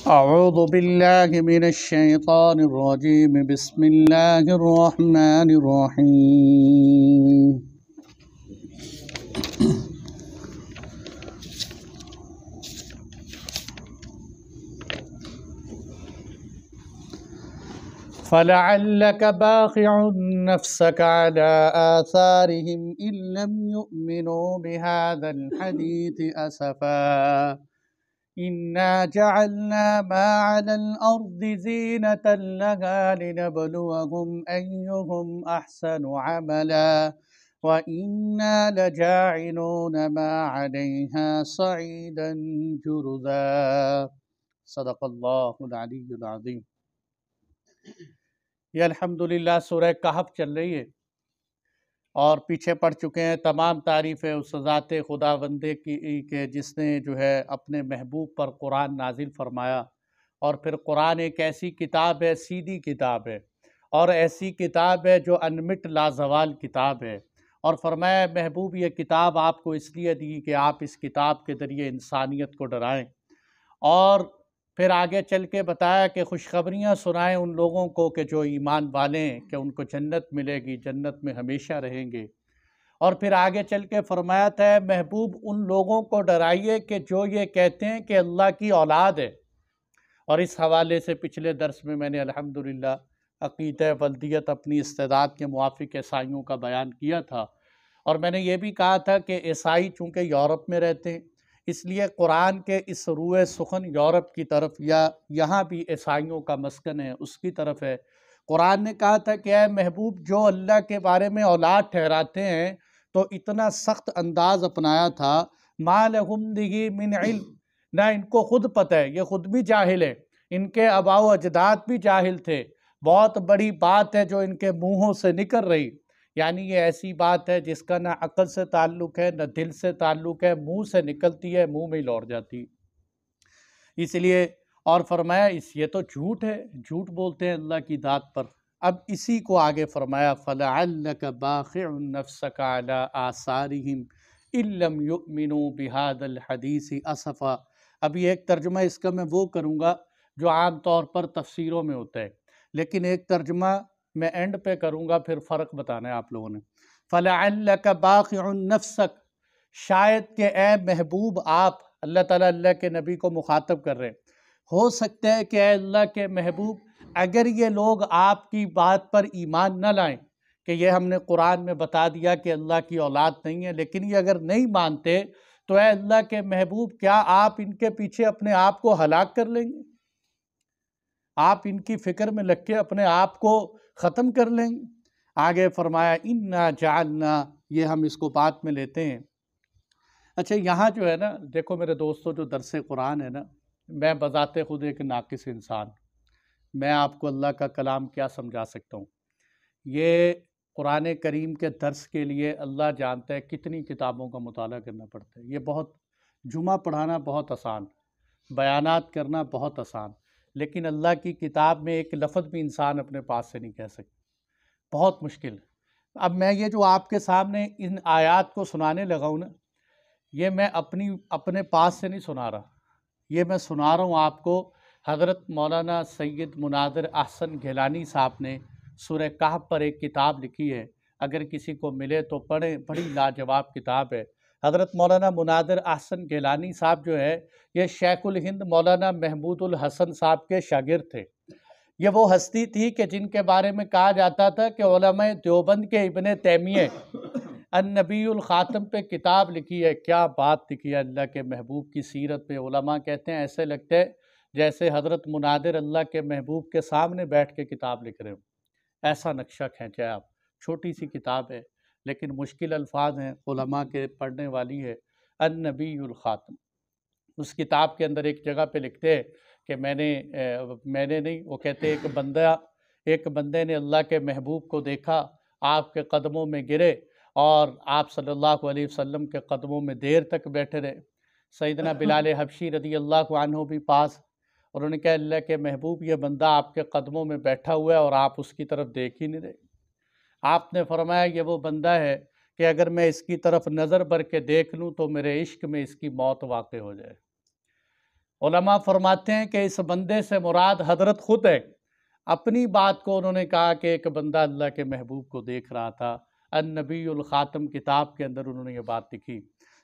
أعوذ بالله من الشيطان الرجيم بسم الله الرحمن الرحيم فلعلك باخع نفسك على آثارهم إن لم يؤمنوا بهذا الحديث أسفا إنا جعلنا ما على الأرض زينة لها لنبلوهم أيهم أحسن عملا وإنا لجاعلون ما عليها صعيدا جرذا صدق اللہ العلی العظیم۔ یہ الحمدللہ سورہ کہف چل رہی ہے اور پیچھے پڑ چکے ہیں۔ تمام تعریفیں اس ذات خداوندے کی کہ جس نے جو ہے اپنے محبوب پر قرآن نازل فرمایا، اور پھر قرآن ایک ایسی کتاب ہے، سیدھی کتاب ہے، اور ایسی کتاب ہے جو انمٹ لازوال کتاب ہے، اور فرمایا محبوب یہ کتاب آپ کو اس لیے دی کہ آپ اس کتاب کے ذریعے انسانیت کو ڈرائیں، اور پھر آگے چل کے بتایا کہ خوشخبریاں سنائیں ان لوگوں کو کہ جو ایمان والے ہیں کہ ان کو جنت ملے گی، جنت میں ہمیشہ رہیں گے، اور پھر آگے چل کے فرمایا تھا محبوب ان لوگوں کو ڈرائیے کہ جو یہ کہتے ہیں کہ اللہ کی اولاد ہے۔ اور اس حوالے سے پچھلے درس میں نے الحمدللہ عقیدہ ولدیت اپنی استعداد کے موافق عیسائیوں کا بیان کیا تھا، اور میں نے یہ بھی کہا تھا کہ عیسائی چونکہ یورپ میں رہتے ہیں اس لیے قرآن کے اس روئے سخن یورپ کی طرف یا یہاں بھی عیسائیوں کا مسکن ہے اس کی طرف ہے۔ قرآن نے کہا تھا کہ اے محبوب جو اللہ کے بارے میں اولاد ٹھہراتے ہیں تو اتنا سخت انداز اپنایا تھا، ما لہم بہ من علم، نہ ان کو خود پتہ ہے، یہ خود بھی جاہل ہے، ان کے آباء و اجداد بھی جاہل تھے، بہت بڑی بات ہے جو ان کے منہوں سے نکل رہی، یعنی یہ ایسی بات ہے جس کا نہ عقل سے تعلق ہے نہ دل سے تعلق ہے، منہ سے نکلتی ہے منہ میں ہی لوٹ جاتی، اس لیے اور فرمایا یہ تو جھوٹ ہے، جھوٹ بولتے ہیں اللہ کی ذات پر۔ اب اسی کو آگے فرمایا فَلَعَلَّكَ بَاخِعٌ نَفْسَكَ عَلَىٰ آثَارِهِمْ إِن لَّمْ يُؤْمِنُوا بِهَٰذَا الْحَدِيثِ أَسَفًا۔ ابھی ایک ترجمہ اس کا میں وہ کروں گا جو عام طور پر تفسیروں میں ہوتا ہے، لیکن ایک ترجمہ میں اینڈ پہ کروں گا، پھر فرق بتانا ہے آپ لوگوں نے۔ فَلَعَلَّكَ بَاخِعٌ نَفْسَكَ، شاید کہ اے محبوب آپ، اللہ تعالیٰ اللہ کے نبی کو مخاطب کر رہے ہیں، ہو سکتا ہے کہ اے اللہ کے محبوب اگر یہ لوگ آپ کی بات پر ایمان نہ لائیں کہ یہ ہم نے قرآن میں بتا دیا کہ اللہ کی اولاد نہیں ہے، لیکن یہ اگر نہیں مانتے تو اے اللہ کے محبوب کیا آپ ان کے پیچھے اپنے آپ کو ہلاک کر لیں گے؟ آپ ان کی فکر میں لگ کے اپنے آپ کو ختم کر لیں گے؟ آگے فرمایا اِنَّا جَعَلْنَا، یہ ہم اس کو بات میں لیتے ہیں۔ اچھا یہاں جو ہے نا دیکھو میرے دوستو، جو درس قرآن ہے نا، میں بذات خود ایک ناقص انسان، میں آپ کو اللہ کا کلام کیا سمجھا سکتا ہوں؟ یہ قرآن کریم کے درس کے لیے اللہ جانتا ہے کتنی کتابوں کا مطالعہ کرنا پڑتا ہے۔ یہ بہت جمعہ پڑھانا بہت آسان، بیانات کرنا بہت آسان، لیکن اللہ کی کتاب میں ایک لفظ بھی انسان اپنے پاس سے نہیں کہہ سکتا، بہت مشکل۔ اب میں یہ جو آپ کے سامنے ان آیات کو سنانے لگا ہوں نا، یہ میں اپنے پاس سے نہیں سنا رہا، یہ میں سنا رہا ہوں آپ کو حضرت مولانا سید مناظر احسن گیلانی صاحب نے سورہ کہف پر ایک کتاب لکھی ہے، اگر کسی کو ملے تو پڑھیں، بڑی لاجواب کتاب ہے۔ حضرت مولانا مناظر احسن گیلانی صاحب جو ہے یہ شیخ الہند مولانا محمود الحسن صاحب کے شاگرد تھے۔ یہ وہ ہستی تھی کہ جن کے بارے میں کہا جاتا تھا کہ علماء دیوبند کے ابن تیمیہ النبی الخاتم پہ کتاب لکھی ہے۔ کیا بات لکھی ہے اللہ کے محبوب کی سیرت پہ، علماء کہتے ہیں ایسے لگتے ہیں جیسے حضرت مناظر اللہ کے محبوب کے سامنے بیٹھ کے کتاب لکھ رہے ہوں، ایسا نقشہ کھینچا ہے آپ۔ چھوٹی سی کتاب ہے لیکن مشکل الفاظ ہیں، علماء کے پڑھنے والی ہے، النبی الخاتم۔ اس کتاب کے اندر ایک جگہ پہ لکھتے ہیں کہ میں نے نہیں، وہ کہتے ایک بندے نے اللہ کے محبوب کو دیکھا، آپ کے قدموں میں گرے اور آپ صلی اللہ علیہ وسلم کے قدموں میں دیر تک بیٹھے رہے۔ سیدنا بلال حبشی رضی اللہ عنہ بھی پاس، اور انہوں نے کہا اللہ کے محبوب یہ بندہ آپ کے قدموں میں بیٹھا ہوا ہے اور آپ اس کی طرف دیکھ ہی نہیں رہے۔ آپ نے فرمایا یہ وہ بندہ ہے کہ اگر میں اس کی طرف نظر بھر کے دیکھ لوں تو میرے عشق میں اس کی موت واقع ہو جائے۔ علماء فرماتے ہیں کہ اس بندے سے مراد حضرت خود ہے۔ اپنی بات کو انہوں نے کہا کہ ایک بندہ اللہ کے محبوب کو دیکھ رہا تھا، النبی الخاتم کتاب کے اندر انہوں نے یہ بات لکھی۔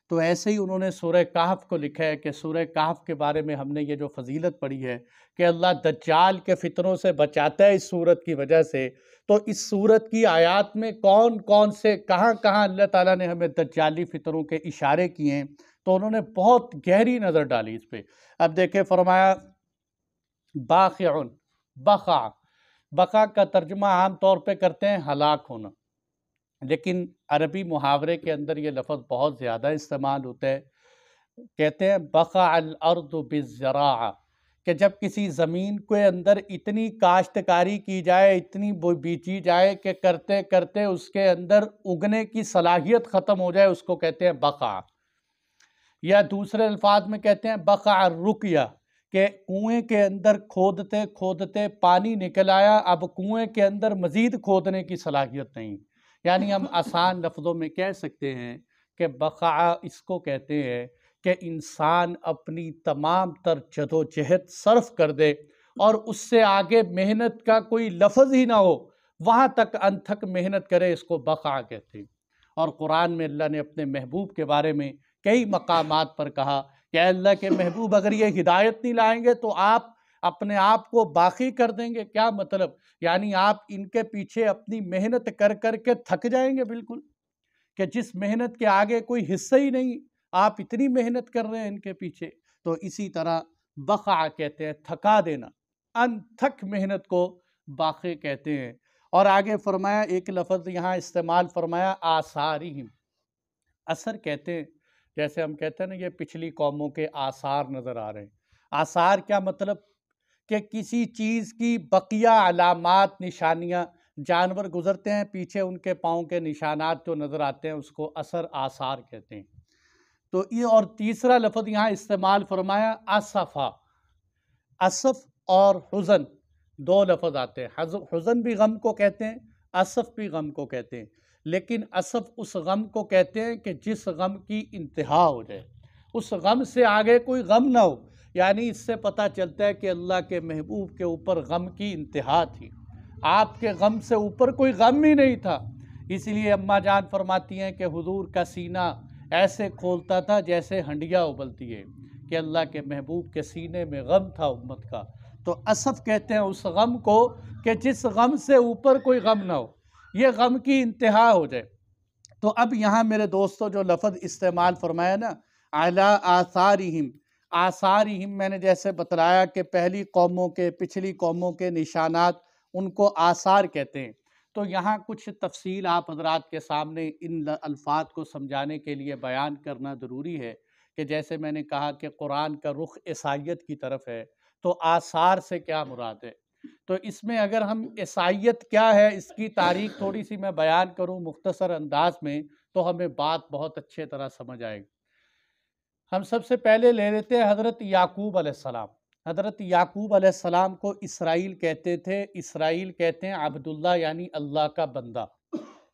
تو ایسے ہی انہوں نے سورہ کہف کو لکھا ہے کہ سورہ کہف کے بارے میں ہم نے یہ جو فضیلت پڑھی ہے کہ اللہ دجال کے فتنوں سے بچاتا ہے اس سورت کی وجہ سے، تو اس سورت کی آیات میں کون کون سے کہاں کہاں اللہ تعالیٰ نے ہمیں دجالی فتنوں کے اشارے کیے ہیں، تو انہوں نے بہت گہری نظر ڈالی اس پہ۔ اب دیکھیں فرمایا باخعن، بخع، بخع کا ترجمہ عام طور پہ کرتے ہیں ہلاک ہونا، لیکن عربی محاورے کے اندر یہ لفظ بہت زیادہ استعمال ہوتا ہے۔ کہتے ہیں بخع الارض بالزراع، کہ جب کسی زمین کے اندر اتنی کاشتکاری کی جائے، اتنی بیچی جائے کہ کرتے کرتے اس کے اندر اگنے کی صلاحیت ختم ہو جائے، اس کو کہتے ہیں بخع۔ یا دوسرے الفاظ میں کہتے ہیں بخع الرقیہ، کہ کنویں کے اندر کھودتے کھودتے پانی نکل آیا، اب کنویں کے اندر مزید کھودنے کی صلاحیت نہیں۔ یعنی ہم آسان لفظوں میں کہہ سکتے ہیں کہ بخع اس کو کہتے ہیں کہ انسان اپنی تمام تر جدوجہد صرف کر دے اور اس سے آگے محنت کا کوئی لفظ ہی نہ ہو، وہاں تک انتھک محنت کرے، اس کو بخع کہتے ہیں۔ اور قرآن میں اللہ نے اپنے محبوب کے بارے میں کئی مقامات پر کہا کہ اے اللہ کے محبوب اگر یہ ہدایت نہیں لائیں گے تو آپ اپنے آپ کو باقی کر دیں گے۔ کیا مطلب؟ یعنی آپ ان کے پیچھے اپنی محنت کر کر کے تھک جائیں گے بالکل، کہ جس محنت کے آگے کوئی حصہ ہی نہیں، آپ اتنی محنت کر رہے ہیں ان کے پیچھے۔ تو اسی طرح بخع کہتے ہیں تھکا دینا، انتھک محنت کو باقی کہتے ہیں۔ اور آگے فرمایا ایک لفظ یہاں استعمال فرمایا آثارہم، اثر کہتے ہیں، جیسے ہم کہتے ہیں نا یہ پچھلی قوموں کے آثار نظر آ رہے ہیں۔ آثار کیا مطلب؟ کہ کسی چیز کی بقیہ علامات، نشانیاں، جانور گزرتے ہیں پیچھے ان کے پاؤں کے نشانات جو نظر آتے ہیں اس کو اثر آثار کہتے ہیں۔ تو یہ اور تیسرا لفظ یہاں استعمال فرمایا اسفا، اسف اور حزن دو لفظ آتے ہیں۔ حزن بھی غم کو کہتے ہیں، اسف بھی غم کو کہتے ہیں، لیکن اسف اس غم کو کہتے ہیں کہ جس غم کی انتہا ہو جائے، اس غم سے آگے کوئی غم نہ ہو۔ یعنی اس سے پتہ چلتا ہے کہ اللہ کے محبوب کے اوپر غم کی انتہا تھی، آپ کے غم سے اوپر کوئی غم ہی نہیں تھا۔ اس لیے اماں جان فرماتی ہیں کہ حضور کا سینہ ایسے کھولتا تھا جیسے ہنڈیا ابلتی ہے، کہ اللہ کے محبوب کے سینے میں غم تھا امت کا۔ تو اسف کہتے ہیں اس غم کو کہ جس غم سے اوپر کوئی غم نہ ہو، یہ غم کی انتہا ہو جائے۔ تو اب یہاں میرے دوستو جو لفظ استعمال فرمایا نا علی آثارہم، آثارہم میں نے جیسے بتلایا کہ پہلی قوموں کے، پچھلی قوموں کے نشانات، ان کو آثار کہتے ہیں۔ تو یہاں کچھ تفصیل آپ حضرات کے سامنے ان الفاظ کو سمجھانے کے لیے بیان کرنا ضروری ہے کہ جیسے میں نے کہا کہ قرآن کا رخ عیسائیت کی طرف ہے، تو آثار سے کیا مراد ہے؟ تو اس میں اگر ہم عیسائیت کیا ہے اس کی تاریخ تھوڑی سی میں بیان کروں مختصر انداز میں، تو ہمیں بات بہت اچھے طرح سمجھ آئے گی۔ ہم سب سے پہلے لے لیتے ہیں حضرت یعقوب علیہ السلام۔ حضرت یعقوب علیہ السلام کو اسرائیل کہتے تھے، اسرائیل کہتے ہیں عبداللہ یعنی اللہ کا بندہ۔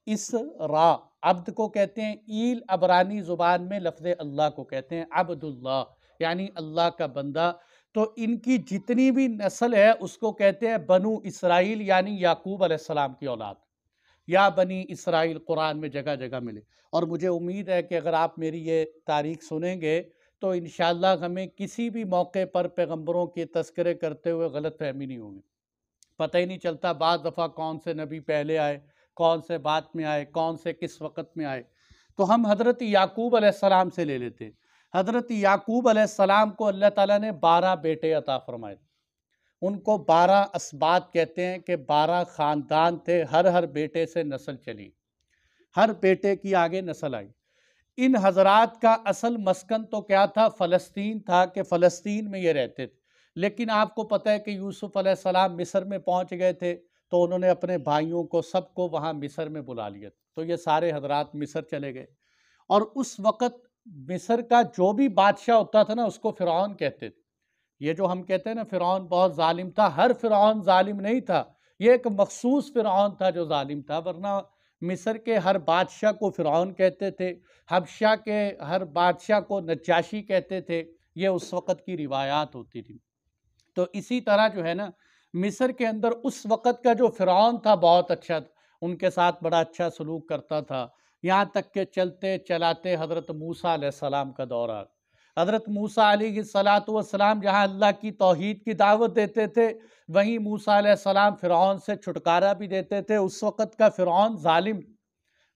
اسرا عبد کو کہتے ہیں، ایل عبرانی زبان میں لفظ اللہ کو کہتے ہیں عبداللہ یعنی اللہ کا بندہ۔ تو ان کی جتنی بھی نسل ہے اس کو کہتے ہیں بنو اسرائیل یعنی یعقوب علیہ السلام کی اولاد، یا بنی اسرائیل قرآن میں جگہ جگہ ملے۔ اور مجھے امید ہے کہ اگر آپ میری یہ تاریخ سنیں گے تو انشاءاللہ ہمیں کسی بھی موقع پر پیغمبروں کے تذکرے کرتے ہوئے غلط فہمی نہیں ہوگی۔ پتہ ہی نہیں چلتا بعض دفعہ کون سے نبی پہلے آئے، کون سے بعد میں آئے، کون سے کس وقت میں آئے۔ تو ہم حضرت یعقوب علیہ السلام سے لے لیتے ہیں۔ حضرت یعقوب علیہ السلام کو اللہ تعالیٰ نے 12 بیٹے عطا فرمائے، ان کو 12 اسباط کہتے ہیں کہ 12 خاندان تھے، ہر بیٹے سے نسل چلی، ہر بیٹے کی آگے نسل آئی۔ ان حضرات کا اصل مسکن تو کیا تھا؟ فلسطین تھا، کہ فلسطین میں یہ رہتے تھے۔ لیکن آپ کو پتہ ہے کہ یوسف علیہ السلام مصر میں پہنچ گئے تھے، تو انہوں نے اپنے بھائیوں کو سب کو وہاں مصر میں بلا لیا، تو یہ سارے حضرات مصر چلے گئے۔ اور اس وقت مصر کا جو بھی بادشاہ ہوتا تھا نا اس کو فرعون کہتے تھے۔ یہ جو ہم کہتے ہیں نا فرعون بہت ظالم تھا، ہر فرعون ظالم نہیں تھا، یہ ایک مخصوص فرعون تھا جو ظالم تھا، ورنہ مصر کے ہر بادشاہ کو فرعون کہتے تھے، حبشہ کے ہر بادشاہ کو نجاشی کہتے تھے، یہ اس وقت کی روایات ہوتی تھی۔ تو اسی طرح جو ہے نا مصر کے اندر اس وقت کا جو فرعون تھا بہت اچھا تھا، ان کے ساتھ بڑا اچھا سلوک کرتا تھا، یہاں تک کہ چلتے چلاتے حضرت موسیٰ علیہ السلام کا دور آ گیا۔ حضرت موسیٰ علیہ السلام جہاں اللہ کی توحید کی دعوت دیتے تھے، وہیں موسیٰ علیہ السلام فرعون سے چھٹکارا بھی دیتے تھے۔ اس وقت کا فرعون ظالم،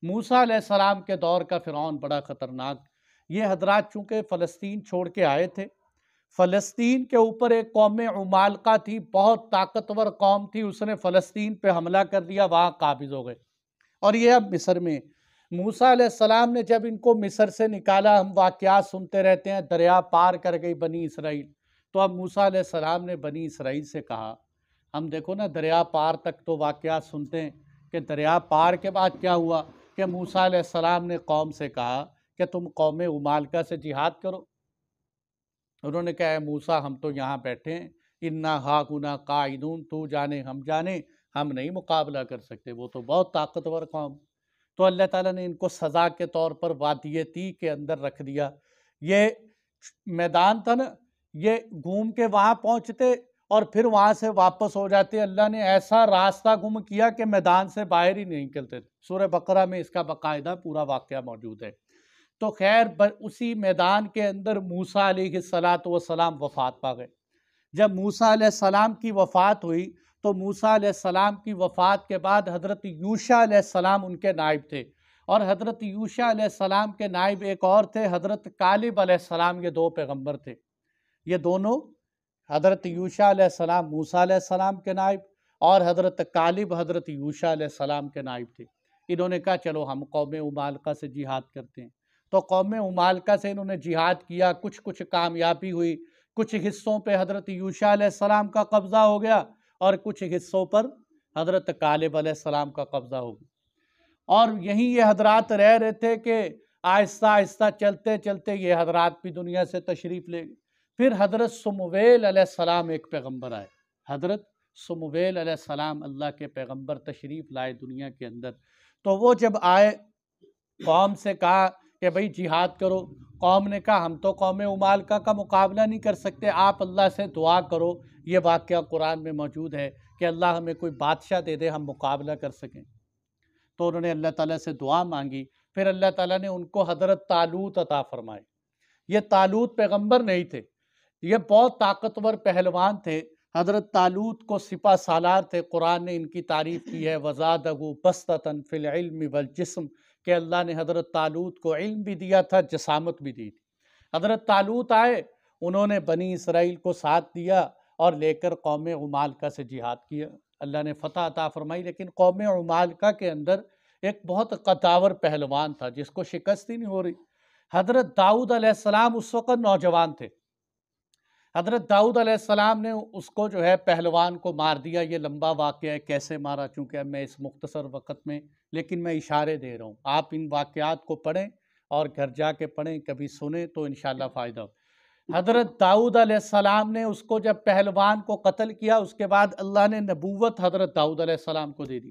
موسیٰ علیہ السلام کے دور کا فرعون بڑا خطرناک۔ یہ حضرات چونکہ فلسطین چھوڑ کے آئے تھے، فلسطین کے اوپر ایک قوم عمالقہ تھی، بہت طاقتور قوم تھی، اس نے فلسطین پہ حملہ کر دیا، وہاں قابض ہو گئے، اور یہ اب مصر میں۔ موسیٰ علیہ السلام نے جب ان کو مصر سے نکالا، ہم واقعات سنتے رہتے ہیں، دریا پار کر گئی بنی اسرائیل، تو اب موسیٰ علیہ السلام نے بنی اسرائیل سے کہا، ہم دیکھو نا دریا پار تک تو واقعات سنتے ہیں کہ دریا پار کے بعد کیا ہوا کہ موسیٰ علیہ السلام نے قوم سے کہا کہ تم قوم عمالقہ سے جہاد کرو۔ انہوں نے کہا اے موسیٰ ہم تو یہاں بیٹھے ہیں، انا ہاہنا قاعدون، تو جانے ہم جانے، ہم نہیں مقابلہ کر سکتے، وہ تو بہت طاقتور قوم۔ تو اللہ تعالیٰ نے ان کو سزا کے طور پر وادی تیہ کے اندر رکھ دیا۔ یہ میدان تھا نا، یہ گھوم کے وہاں پہنچتے اور پھر وہاں سے واپس ہو جاتے۔ اللہ نے ایسا راستہ گم کیا کہ میدان سے باہر ہی نہیں نکلتے تھے۔ سورہ بقرہ میں اس کا باقاعدہ پورا واقعہ موجود ہے۔ تو خیر اسی میدان کے اندر موسیٰ علیہ السلام وفات پا گئے۔ جب موسیٰ علیہ السلام کی وفات ہوئی تو موسیٰ علیہ السلام کی وفات کے بعد حضرت یوشع علیہ السلام ان کے نائب تھے، اور حضرت یوشع علیہ السلام کے نائب ایک اور تھے، حضرت کالب علیہ السلام۔ یہ دو پیغمبر تھے، یہ دونوں حضرت یوشع علیہ السلام موسیٰ علیہ السلام کے نائب، اور حضرت کالب حضرت یوشع علیہ السلام کے نائب تھے۔ انہوں نے کہا چلو ہم قوم عمالقہ سے جہاد کرتے ہیں۔ تو قوم عمالقہ سے انہوں نے جہاد کیا، کچھ کامیابی ہوئی، کچھ حصوں پہ حضرت یوشع علیہ السلام کا قبضہ ہو گیا، اور کچھ حصوں پر حضرت کالب علیہ السلام کا قبضہ ہو گیا۔ اور یہیں یہ حضرات رہ رہے تھے کہ آہستہ آہستہ چلتے چلتے یہ حضرات بھی دنیا سے تشریف لے گئے۔ پھر حضرت سمویل علیہ السلام ایک پیغمبر آئے، حضرت سمویل علیہ السلام اللہ کے پیغمبر تشریف لائے دنیا کے اندر۔ تو وہ جب آئے، قوم سے کہا کہ بھئی جہاد کرو۔ قوم نے کہا ہم تو قوم عمالقہ کا مقابلہ نہیں کر سکتے، آپ اللہ سے دعا کرو۔ یہ واقعہ قرآن میں موجود ہے کہ اللہ ہمیں کوئی بادشاہ دے دے ہم مقابلہ کر سکیں۔ تو انہوں نے اللہ تعالیٰ سے دعا مانگی، پھر اللہ تعالیٰ نے ان کو حضرت طالوت عطا فرمائے۔ یہ طالوت پیغمبر نہیں تھے، یہ بہت طاقتور پہلوان تھے۔ حضرت طالوت کو سپہ سالار تھے، قرآن نے ان کی تعریف کی ہے وَزَادَهُ بَسْطَةً فِي الْعِلْمِ وَالْجِسْمِ، کہ اللہ نے حضرت طالوت کو علم بھی دیا تھا، جسامت بھی دی تھی۔ حضرت طالوت آئے، انہوں نے بنی اسرائیل کو ساتھ دیا اور لے کر قوم عمالقہ سے جہاد کیا، اللہ نے فتح عطا فرمائی۔ لیکن قوم عمالقہ کے اندر ایک بہت قداور پہلوان تھا جس کو شکست ہی نہیں ہو رہی۔ حضرت داؤد علیہ السلام اس وقت نوجوان تھے، حضرت داؤد علیہ السلام نے اس کو جو ہے پہلوان کو مار دیا۔ یہ لمبا واقعہ ہے کیسے مارا، چونکہ اب میں اس مختصر وقت میں، لیکن میں اشارے دے رہا ہوں، آپ ان واقعات کو پڑھیں اور گھر جا کے پڑھیں، کبھی سنیں تو انشاءاللہ فائدہ ہو۔ حضرت داؤد علیہ السلام نے اس کو جب پہلوان کو قتل کیا، اس کے بعد اللہ نے نبوت حضرت داؤد علیہ السلام کو دے دی۔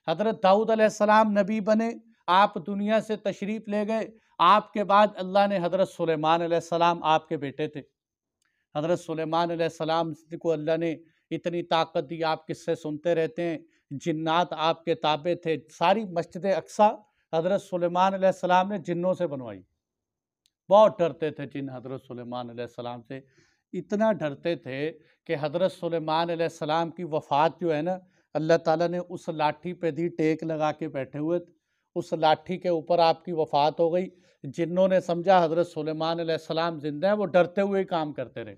حضرت داؤد علیہ السلام نبی بنے، آپ دنیا سے تشریف لے گئے۔ آپ کے بعد اللہ نے حضرت سلیمان علیہ السلام، آپ کے بیٹے تھے، حضرت سلیمان علیہ السلام کو اللہ نے اتنی طاقت دی، آپ قصے سنتے رہتے ہیں، جنات آپ کے تابع تھے۔ ساری مسجد اقصیٰ حضرت سلیمان علیہ السلام نے جنوں سے بنوائی، بہت ڈرتے تھے جن حضرت سلیمان علیہ السلام سے، اتنا ڈرتے تھے کہ حضرت سلیمان علیہ السلام کی وفات جو ہے نا، اللہ تعالیٰ نے اس لاٹھی پہ دی، ٹیک لگا کے بیٹھے ہوئے تھے، اس لاٹھی کے اوپر آپ کی وفات ہو گئی۔ جنوں نے سمجھا حضرت سلیمان علیہ السلام زندہ ہیں، وہ ڈرتے ہوئے کام کرتے رہے،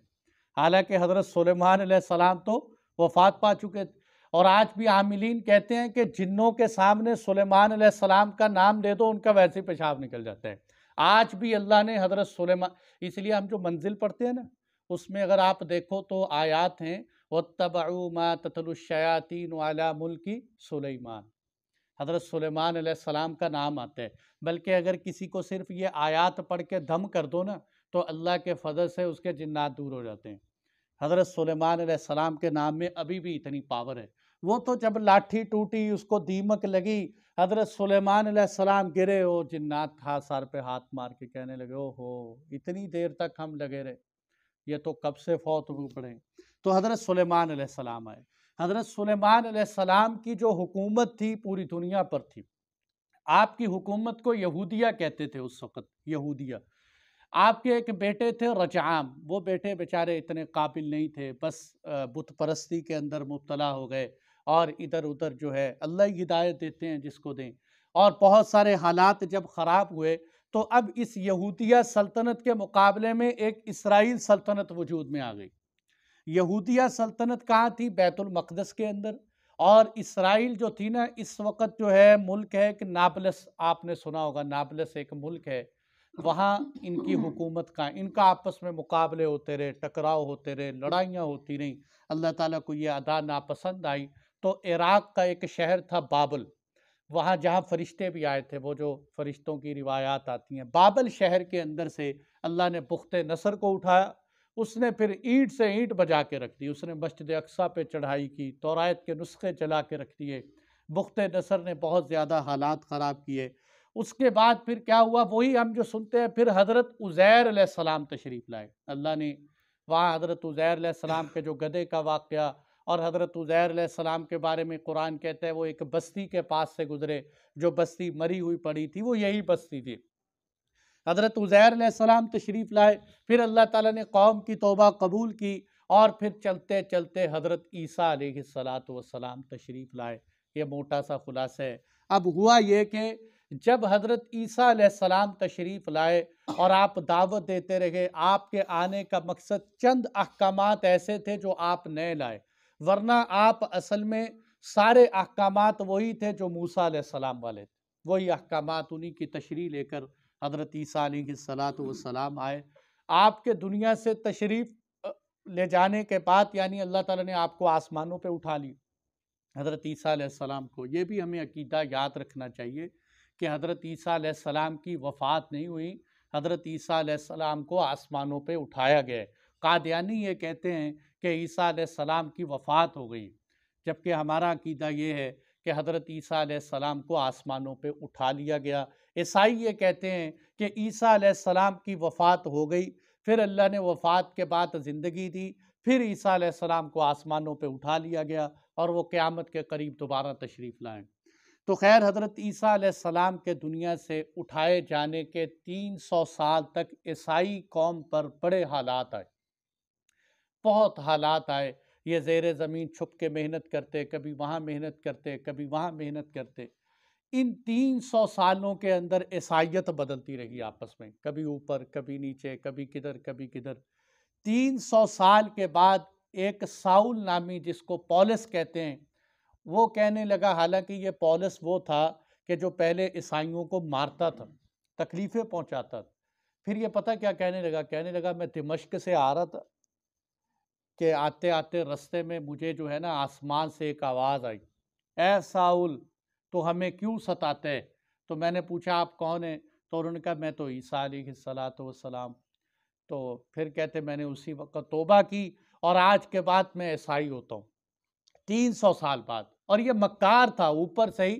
حالانکہ حضرت سلیمان علیہ السلام تو وفات پا چکے تھے۔ اور آج بھی عاملین کہتے ہیں کہ جنوں کے سامنے سلیمان علیہ السلام کا نام دے دو، ان کا ویسے پیشاب نکل جاتا ہے۔ آج بھی اللہ نے حضرت سلیمان، اس لیے ہم جو منزل پڑھتے ہیں نا، اس میں اگر آپ دیکھو تو آیات ہیں وَاتَّبَعُوا مَا تَتْلُو الشَّيَاطِينُ عَلَى مُلْكِ سُلَيْمَانَ، حضرت سلیمان علیہ السلام کا نام آتا ہے۔ بلکہ اگر کسی کو صرف یہ آیات پڑھ کے دم کر دو نا، تو اللہ کے فضل سے اس کے جنات دور ہو جاتے ہیں۔ حضرت سلیمان علیہ السلام کے نام میں ابھی بھی اتنی پاور ہے۔ وہ تو جب لاٹھی ٹوٹی، اس کو دیمک لگی، حضرت سلیمان علیہ السلام گرے، وہ جنات سر پہ ہاتھ مار کے کہنے لگے او ہو اتنی دیر تک ہم لگے رہے، یہ تو کب سے فوت ہوئے پڑے ہیں۔ تو حضرت سلیمان علیہ السلام آئے۔ حضرت سلیمان علیہ السلام کی جو حکومت تھی پوری دنیا پر تھی۔ آپ کی حکومت کو یہودیہ کہتے تھے اس وقت، یہودیہ۔ آپ کے ایک بیٹے تھے رجعام، وہ بیٹے بیچارے اتنے قابل نہیں تھے، بس بت پرستی کے اندر مبتلا ہو گئے، اور ادھر ادھر جو ہے اللہ ہی ہدایت دیتے ہیں جس کو دیں، اور بہت سارے حالات جب خراب ہوئے تو اب اس یہودیہ سلطنت کے مقابلے میں ایک اسرائیل سلطنت وجود میں آ گئی۔ یہودیہ سلطنت کہاں تھی؟ بیت المقدس کے اندر، اور اسرائیل جو تھی نا، اس وقت جو ہے ملک ہے کہ نابلس، آپ نے سنا ہوگا نابلس ایک ملک ہے، وہاں ان کی حکومت کا، ان کا آپس میں مقابلے ہوتے رہے، ٹکراؤ ہوتے رہے، لڑائیاں ہوتی رہیں۔ اللہ تعالیٰ کو یہ ادا ناپسند آئی، تو عراق کا ایک شہر تھا بابل، وہاں جہاں فرشتے بھی آئے تھے، وہ جو فرشتوں کی روایات آتی ہیں، بابل شہر کے اندر سے اللہ نے بخت نصر کو اٹھایا، اس نے پھر اینٹ سے اینٹ بجا کے رکھ دی، اس نے مسجد اقصیٰ پہ چڑھائی کی، توریت کے نسخے چلا کے رکھ دیے، بخت نصر نے بہت زیادہ حالات خراب کیے۔ اس کے بعد پھر کیا ہوا؟ وہی ہم جو سنتے ہیں، پھر حضرت عزیر علیہ السلام تشریف لائے، اللہ نے وہاں حضرت عزیر علیہ السلام کے جو گدھے کا واقعہ، اور حضرت عزیر علیہ السلام کے بارے میں قرآن کہتا ہے وہ ایک بستی کے پاس سے گزرے، جو بستی مری ہوئی پڑی تھی وہ یہی بستی تھی۔ حضرت عزیر علیہ السلام تشریف لائے، پھر اللہ تعالیٰ نے قوم کی توبہ قبول کی، اور پھر چلتے چلتے حضرت عیسیٰ علیہ السلام تشریف لائے۔ یہ موٹا سا خلاصہ ہے۔ اب ہوا یہ کہ جب حضرت عیسیٰ علیہ السلام تشریف لائے اور آپ دعوت دیتے رہے، آپ کے آنے کا مقصد چند احکامات ایسے تھے جو آپ نئے لائے، ورنہ آپ اصل میں سارے احکامات وہی تھے جو موسیٰ علیہ السلام والے تھے، وہی احکامات، انہی کی تشریح لے کر حضرت عیسیٰ علیہ السلام آئے۔ آپ کے دنیا سے تشریف لے جانے کے بعد، یعنی اللہ تعالیٰ نے آپ کو آسمانوں پہ اٹھا لی، حضرت عیسیٰ علیہ السلام کو۔ یہ بھی ہمیں عقیدہ یاد رکھنا چاہیے کہ حضرت عیسیٰ علیہ السلام کی وفات نہیں ہوئی، حضرت عیسیٰ علیہ السلام کو آسمانوں پہ اٹھایا گیا۔ قادیانی یہ کہتے ہیں کہ عیسیٰ علیہ السلام کی وفات ہو گئی، جبکہ ہمارا عقیدہ یہ ہے کہ حضرت عیسیٰ علیہ السلام کو آسمانوں پہ اٹھا لیا گیا۔ عیسائی یہ کہتے ہیں کہ عیسیٰ علیہ السلام کی وفات ہو گئی، پھر اللہ نے وفات کے بعد زندگی دی، پھر عیسیٰ علیہ السلام کو آسمانوں پہ اٹھا لیا گیا، اور وہ قیامت کے قریب دوبارہ تشریف لائیں۔ تو خیر، حضرت عیسیٰ علیہ السلام کے دنیا سے اٹھائے جانے کے 300 سال تک عیسائی قوم پر بڑے حالات آئے، بہت حالات آئے۔ یہ زیر زمین چھپ کے محنت کرتے، کبھی وہاں محنت کرتے، کبھی وہاں محنت کرتے۔ ان 300 سالوں کے اندر عیسائیت بدلتی رہی آپس میں، کبھی اوپر کبھی نیچے، کبھی کدھر کبھی کدھر۔ 300 سال کے بعد ایک ساؤل نامی، جس کو پولس کہتے ہیں، وہ کہنے لگا، حالانکہ یہ پولس وہ تھا کہ جو پہلے عیسائیوں کو مارتا تھا، تکلیفیں پہنچاتا تھا، پھر یہ پتہ کیا کہنے لگا، میں دمشق سے آ رہا تھا کہ آتے آتے رستے میں مجھے جو ہے نا آسمان سے ایک آواز آئی، اے ساؤل تو ہمیں کیوں ستاتے ہے؟ تو میں نے پوچھا آپ کون ہیں؟ تو انہوں نے کہا میں تو عیسیٰ علیہ السلام۔ تو پھر کہتے میں نے اسی وقت توبہ کی اور آج کے بعد میں عیسائی ہوتا ہوں، 300 سال بعد۔ اور یہ مکار تھا اوپر سے ہی،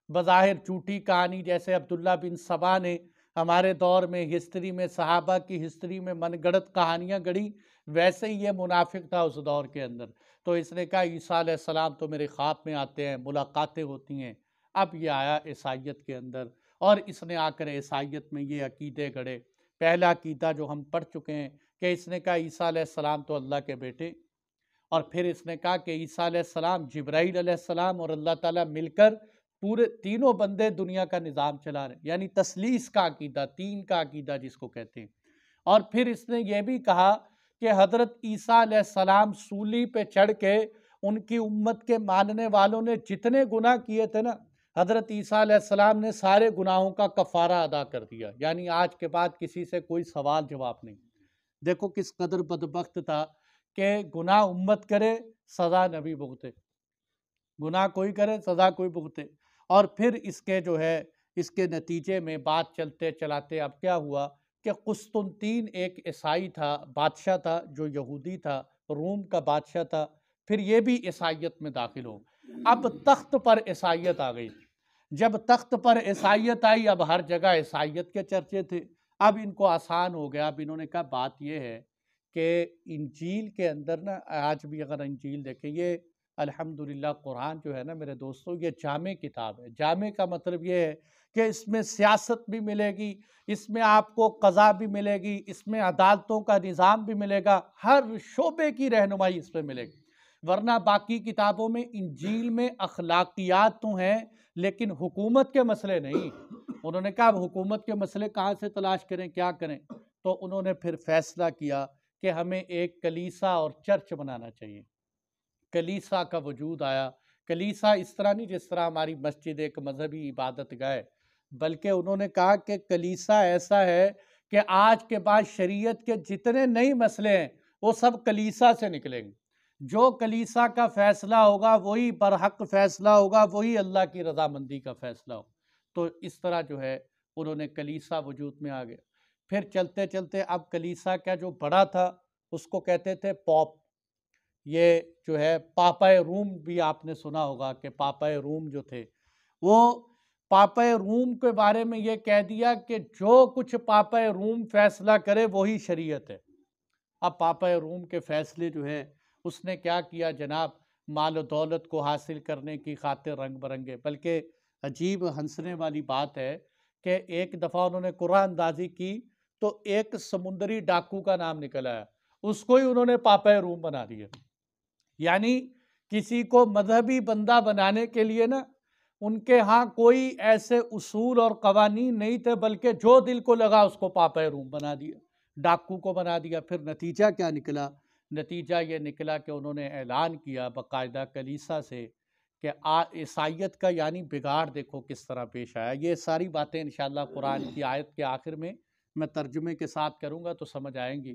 بظاہر جھوٹی کہانی، جیسے عبداللہ بن سبا نے ہمارے دور میں ہسٹری میں، صحابہ کی ہسٹری میں من گڑت کہانیاں گڑھی، ویسے ہی یہ منافق تھا اس دور کے اندر۔ تو اس نے کہا عیسیٰ علیہ السلام تو میرے خواب میں آتے ہیں، ملاقاتیں ہوتی ہیں۔ اب یہ آیا عیسائیت کے اندر، اور اس نے آ کر عیسائیت میں یہ عقیدے گڑھے۔ پہلا عقیدہ جو ہم پڑھ چکے ہیں کہ اس نے کہا عیسیٰ علیہ السلام تو اللہ کے بیٹے، اور پھر اس نے کہا کہ عیسیٰ علیہ السلام، جبرائیل علیہ السلام اور اللہ تعالیٰ مل کر پورے تینوں بندے دنیا کا نظام چلا رہے ہیں، یعنی تثلیث کا عقیدہ، تین کا عقیدہ جس کو کہتے ہیں۔ اور پھر اس نے یہ بھی کہا کہ حضرت عیسیٰ علیہ السلام سولی پہ چڑھ کے ان کی امت کے ماننے والوں نے جتنے گناہ کیے تھے نا، حضرت عیسیٰ علیہ السلام نے سارے گناہوں کا کفارہ ادا کر دیا، یعنی آج کے بعد کسی سے کوئی سوال جواب نہیں۔ دیکھو کس قدر بدبخت تھا کہ گناہ امت کرے، سزا نبی بھگتے، گناہ کوئی کرے، سزا کوئی بھگتے۔ اور پھر اس کے جو ہے، اس کے نتیجے میں بات چلتے چلاتے اب کیا ہوا کہ قسطنطین ایک عیسائی تھا، بادشاہ تھا، جو یہودی تھا، روم کا بادشاہ تھا، پھر یہ بھی عیسائیت میں داخل ہو۔ اب تخت پر عیسائیت آ گئی، جب تخت پر عیسائیت آئی، اب ہر جگہ عیسائیت کے چرچے تھے۔ اب ان کو آسان ہو گیا، اب انہوں نے کہا بات یہ ہے کہ انجیل کے اندر نا، آج بھی اگر انجیل دیکھیں، یہ الحمدللہ قرآن جو ہے نا میرے دوستوں، یہ جامع کتاب ہے۔ جامع کا مطلب یہ ہے کہ اس میں سیاست بھی ملے گی، اس میں آپ کو قضا بھی ملے گی، اس میں عدالتوں کا نظام بھی ملے گا، ہر شعبے کی رہنمائی اس میں ملے گی۔ ورنہ باقی کتابوں میں، انجیل میں اخلاقیات تو ہیں لیکن حکومت کے مسئلے نہیں۔ انہوں نے کہا اب حکومت کے مسئلے کہاں سے تلاش کریں، کیا کریں؟ تو انہوں نے پھر فیصلہ کیا کہ ہمیں ایک کلیسا اور چرچ بنانا چاہیے۔ کلیسا کا وجود آیا۔ کلیسا اس طرح نہیں جس طرح ہماری مسجد ایک مذہبی عبادت گاہ، بلکہ انہوں نے کہا کہ کلیسا ایسا ہے کہ آج کے بعد شریعت کے جتنے نئی مسئلے ہیں وہ سب کلیسا سے نکلیں گے۔ جو کلیسا کا فیصلہ ہوگا وہی برحق فیصلہ ہوگا، وہی اللہ کی رضامندی کا فیصلہ ہوگا۔ تو اس طرح جو ہے انہوں نے کلیسا وجود میں آ گیا۔ پھر چلتے چلتے اب کلیسا کا جو بڑا تھا اس کو کہتے تھے پوپ۔ یہ جو ہے پاپا روم بھی آپ نے سنا ہوگا کہ پاپا روم جو تھے، وہ پاپا روم کے بارے میں یہ کہہ دیا کہ جو کچھ پاپا روم فیصلہ کرے وہی شریعت ہے۔ اب پاپا روم کے فیصلے جو ہے اس نے کیا کیا جناب، مال و دولت کو حاصل کرنے کی خاطر رنگ برنگے، بلکہ عجیب ہنسنے والی بات ہے کہ ایک دفعہ انہوں نے قرآن اندازی کی تو ایک سمندری ڈاکو کا نام نکل آیا، اس کو ہی انہوں نے پاپا روم بنا دیا۔ یعنی کسی کو مذہبی بندہ بنانے کے لیے نا، ان کے ہاں کوئی ایسے اصول اور قوانین نہیں تھے، بلکہ جو دل کو لگا اس کو پاپا روم بنا دیا، ڈاکو کو بنا دیا۔ پھر نتیجہ کیا نکلا؟ نتیجہ یہ نکلا کہ انہوں نے اعلان کیا باقاعدہ کلیسا سے کہ عیسائیت کا یعنی بگاڑ دیکھو کس طرح پیش آیا۔ یہ ساری باتیں انشاءاللہ قرآن کی آیت کے آخر میں ترجمے کے ساتھ کروں گا تو سمجھ آئیں گی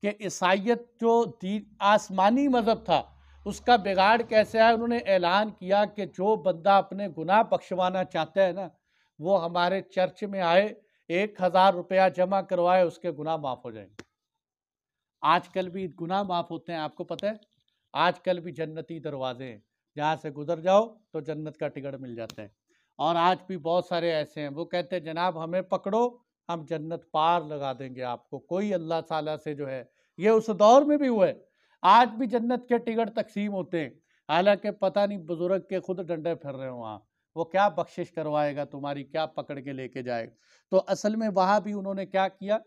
کہ عیسائیت جو آسمانی مذہب تھا اس کا بگاڑ کیسے آیا۔ انہوں نے اعلان کیا کہ جو بندہ اپنے گناہ بخشوانا چاہتا ہے نا، وہ ہمارے چرچ میں آئے، 1000 روپیہ جمع کروائے، اس کے گناہ معاف ہو جائیں گے۔ آج کل بھی گناہ معاف ہوتے ہیں، آپ کو پتہ ہے؟ آج کل بھی جنتی دروازے ہیں، جہاں سے گزر جاؤ تو جنت کا ٹکٹ مل جاتا ہے۔ اور آج بھی بہت سارے ایسے ہیں، وہ کہتے ہیں جناب ہمیں پکڑو، ہم جنت پار لگا دیں گے آپ کو۔ کوئی اللہ تعالیٰ سے جو ہے، یہ اس دور میں بھی ہوا ہے، آج بھی جنت کے ٹکٹ تقسیم ہوتے ہیں، حالانکہ پتہ نہیں بزرگ کے خود ڈنڈے پھر رہے ہوں وہاں، وہ کیا بخشش کروائے گا تمہاری، کیا پکڑ کے لے کے جائے گا۔ تو اصل میں وہاں بھی انہوں نے کیا کیا؟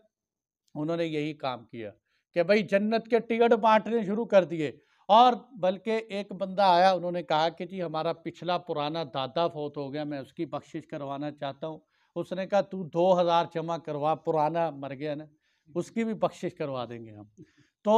انہوں نے یہی کام کیا کہ بھئی جنت کے ٹکٹ بانٹنے شروع کر دیے۔ اور بلکہ ایک بندہ آیا، انہوں نے کہا کہ جی ہمارا پچھلا پرانا دادا فوت ہو گیا، میں اس کی بخشش کروانا چاہتا ہوں۔ اس نے کہا تو 2000 جمع کروا، پرانا مر گیا نا، اس کی بھی بخشش کروا دیں گے ہم۔ تو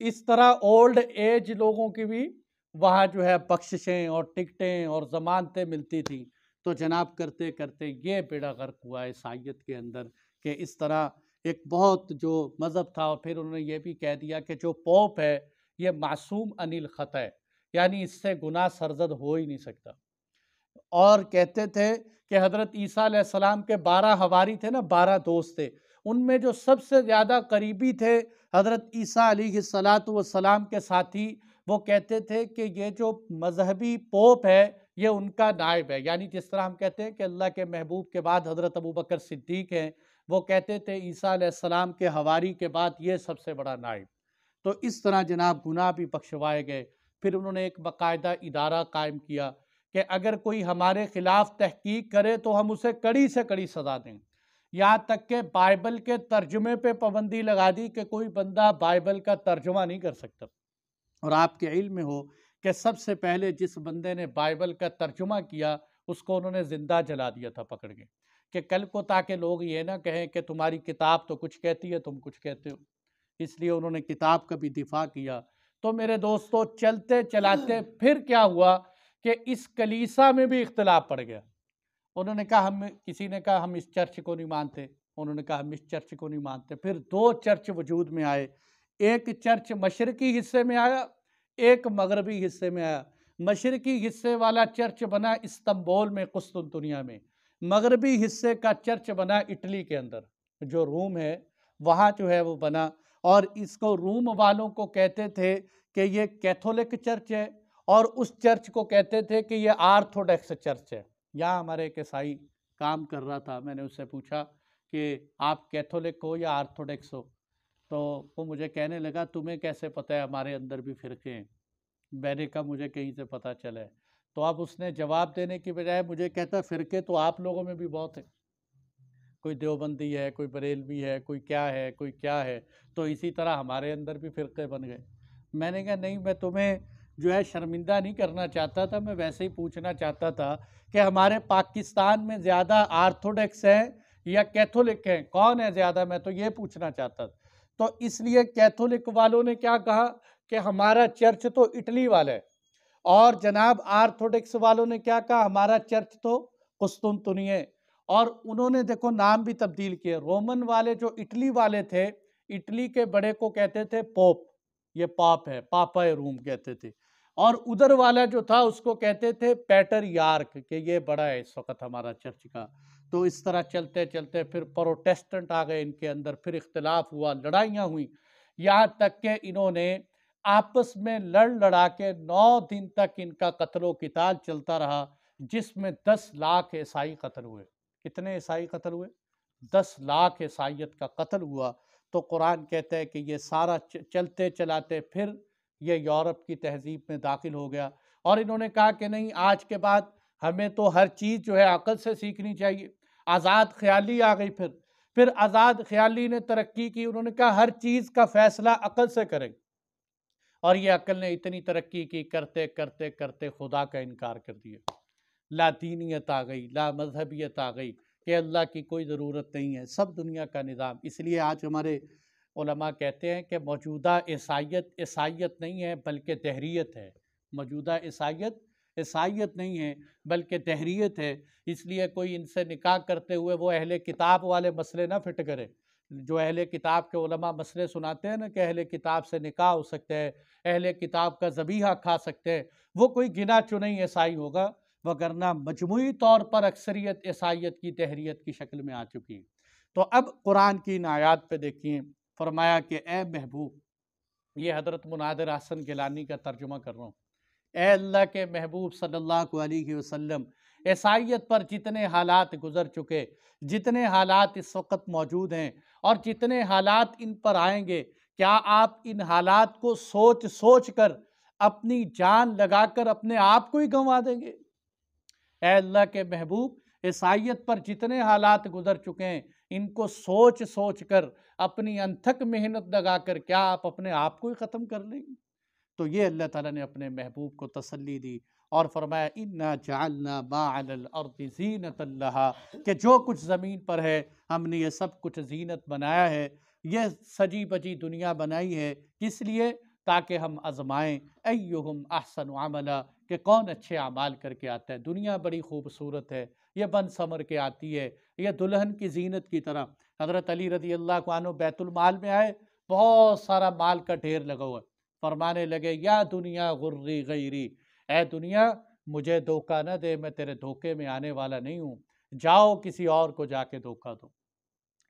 اس طرح اولڈ ایج لوگوں کی بھی وہاں جو ہے بخششیں اور ٹکٹیں اور ضمانتیں ملتی تھیں۔ تو جناب کرتے کرتے یہ بیڑا غرق ہوا عیسائیت کے اندر کہ اس طرح ایک بہت جو مذہب تھا۔ اور پھر انہوں نے یہ بھی کہہ دیا کہ جو پوپ ہے یہ معصوم عن الخطا ہے، یعنی اس سے گناہ سرزد ہو ہی نہیں سکتا۔ اور کہتے تھے کہ حضرت عیسیٰ علیہ السلام کے 12 حواری تھے نا، 12 دوست تھے، ان میں جو سب سے زیادہ قریبی تھے حضرت عیسیٰ علیہ السلام کے ساتھی، وہ کہتے تھے کہ یہ جو مذہبی پوپ ہے یہ ان کا نائب ہے۔ یعنی جس طرح ہم کہتے ہیں کہ اللہ کے محبوب کے بعد حضرت ابوبکر صدیق ہیں، وہ کہتے تھے عیسیٰ علیہ السلام کے حواری کے بعد یہ سب سے بڑا نائب۔ تو اس طرح جناب گناہ بھی بخشوائے گئے۔ پھر انہوں نے ایک باقاعدہ ادارہ قائم کیا کہ اگر کوئی ہمارے خلاف تحقیق کرے تو ہم اسے کڑی سے کڑی سزا دیں۔ یہاں تک کہ بائبل کے ترجمے پہ پابندی لگا دی کہ کوئی بندہ بائبل کا ترجمہ نہیں کر سکتا۔ اور آپ کے علم میں ہو کہ سب سے پہلے جس بندے نے بائبل کا ترجمہ کیا اس کو انہوں نے زندہ جلا دیا تھا پکڑ کے، کہ کل کو تاکہ لوگ یہ نہ کہیں کہ تمہاری کتاب تو کچھ کہتی ہے تم کچھ کہتے ہو۔ اس لیے انہوں نے کتاب کا بھی دفاع کیا۔ تو میرے دوستو چلتے چلاتے پھر کیا ہوا کہ اس کلیسا میں بھی اختلاف پڑ گیا۔ انہوں نے کہا کسی نے کہا ہم اس چرچ کو نہیں مانتے، انہوں نے کہا ہم اس چرچ کو نہیں مانتے۔ پھر 2 چرچ وجود میں آئے، ایک چرچ مشرقی حصے میں آیا، ایک مغربی حصے میں آیا۔ مشرقی حصے والا چرچ بنا استنبول میں، قسطنطنیہ میں۔ مغربی حصے کا چرچ بنا اٹلی کے اندر، جو روم ہے وہاں جو ہے وہ بنا۔ اور اس کو روم والوں کو کہتے تھے کہ یہ کیتھولک چرچ ہے، اور اس چرچ کو کہتے تھے کہ یہ آرتھوڈکس چرچ ہے۔ یہاں ہمارے ایک عیسائی کام کر رہا تھا، میں نے اس سے پوچھا کہ آپ کیتھولک ہو یا آرتھوڈکس ہو؟ تو وہ مجھے کہنے لگا تمہیں کیسے پتہ ہے ہمارے اندر بھی فرقے ہیں؟ میں نے کہا مجھے کہیں سے پتہ چلا ہے۔ تو اب اس نے جواب دینے کی بجائے مجھے کہتا فرقے تو آپ لوگوں میں بھی بہت ہیں، کوئی دیوبندی ہے، کوئی بریلوی ہے، کوئی کیا ہے، تو اسی طرح ہمارے اندر بھی فرقے بن گئے۔ میں نے کہا نہیں، میں تمہیں جو ہے شرمندہ نہیں کرنا چاہتا تھا، میں ویسے ہی پوچھنا چاہتا تھا کہ ہمارے پاکستان میں زیادہ آرتھوڈکس ہیں یا کیتھولک ہیں، کون ہے زیادہ؟ میں تو یہ پوچھنا چاہتا تھا۔ تو اس لیے کیتھولک والوں نے کیا کہا کہ ہمارا چرچ تو اٹلی والا ہے، اور جناب آرتھوڈکس والوں نے کیا کہا ہمارا چرچ تو قسطنطنیہ ہے۔ اور انہوں نے دیکھو نام بھی تبدیل کیے۔ رومن والے جو اٹلی والے تھے، اٹلی کے بڑے کو کہتے تھے پوپ، یہ پاپ ہے، پاپا روم کہتے تھے، اور ادھر والا جو تھا اس کو کہتے تھے پیٹر یارک، کہ یہ بڑا ہے اس وقت ہمارا چرچ کا۔ تو اس طرح چلتے چلتے پھر پروٹیسٹنٹ آ گئے ان کے اندر، پھر اختلاف ہوا، لڑائیاں ہوئیں، یہاں تک کہ انہوں نے آپس میں لڑا کے 9 دن تک ان کا قتل و قتال چلتا رہا، جس میں 10 لاکھ عیسائی قتل ہوئے۔ کتنے عیسائی قتل ہوئے؟ 10 لاکھ عیسائیت کا قتل ہوا۔ تو قرآن کہتا ہے کہ یہ سارا چلتے چلاتے پھر یہ یورپ کی تہذیب میں داخل ہو گیا، اور انہوں نے کہا کہ نہیں، آج کے بعد ہمیں تو ہر چیز جو ہے عقل سے سیکھنی چاہیے۔ آزاد خیالی آ گئی، پھر آزاد خیالی نے ترقی کی، انہوں نے کہا ہر چیز کا فیصلہ عقل سے کریں، اور یہ عقل نے اتنی ترقی کی، کرتے کرتے کرتے خدا کا انکار کر دیا۔ لا دینیت آ گئی، لا مذہبیت آ گئی، کہ اللہ کی کوئی ضرورت نہیں ہے، سب دنیا کا نظام۔ اس لیے آج ہمارے علماء کہتے ہیں کہ موجودہ عیسائیت نہیں ہے بلکہ دہریت ہے۔ موجودہ عیسائیت نہیں ہے بلکہ دہریت ہے۔ اس لیے کوئی ان سے نکاح کرتے ہوئے وہ اہل کتاب والے مسئلے نہ فٹ کرے۔ جو اہل کتاب کے علماء مسئلے سناتے ہیں نا کہ اہل کتاب سے نکاح ہو سکتے ہیں، اہل کتاب کا ذبیحہ کھا سکتے ہیں، وہ کوئی گنا چنئی عیسائی ہوگا، وگرنہ مجموعی طور پر اکثریت عیسائیت کی دہریت کی شکل میں آ چکی ہے۔ تو اب قرآن کی ان آیات پہ دیکھیں، فرمایا کہ اے محبوب، یہ حضرت مناظر حسن گیلانی کا ترجمہ کر رہا ہوں، اے اللہ کے محبوب صلی اللہ علیہ وسلم، عیسائیت پر جتنے حالات گزر چکے، جتنے حالات اس وقت موجود ہیں، اور جتنے حالات ان پر آئیں گے، کیا آپ ان حالات کو سوچ کر اپنی جان لگا کر اپنے آپ کو ہی گنوا دیں گے؟ اے اللہ کے محبوب، عیسائیت پر جتنے حالات گزر چکے ہیں، ان کو سوچ کر اپنی انتھک محنت لگا کر کیا آپ اپنے آپ کو ہی ختم کر لیں گے؟ تو یہ اللہ تعالیٰ نے اپنے محبوب کو تسلی دی اور فرمایا اِنَّا جَعَلْنَا مَا عَلَى الْأَرْضِ زِينَةً لَهَا، کہ جو کچھ زمین پر ہے ہم نے یہ سب کچھ زینت بنایا ہے، یہ سجی بجی دنیا بنائی ہے، کس لیے؟ تاکہ ہم آزمائیں ایہم احسن عملا، کہ کون اچھے اعمال کر کے آتا ہے۔ دنیا بڑی خوبصورت ہے، یہ بن سمر کے آتی ہے، یہ دلہن کی زینت کی طرح۔ حضرت علی رضی اللہ عنہ بیت المال میں آئے، بہت سارا مال کا ڈھیر لگا ہوا ہے، فرمانے لگے یا دنیا غری غیری، اے دنیا مجھے دھوکہ نہ دے، میں تیرے دھوکے میں آنے والا نہیں ہوں، جاؤ کسی اور کو جا کے دھوکہ دو۔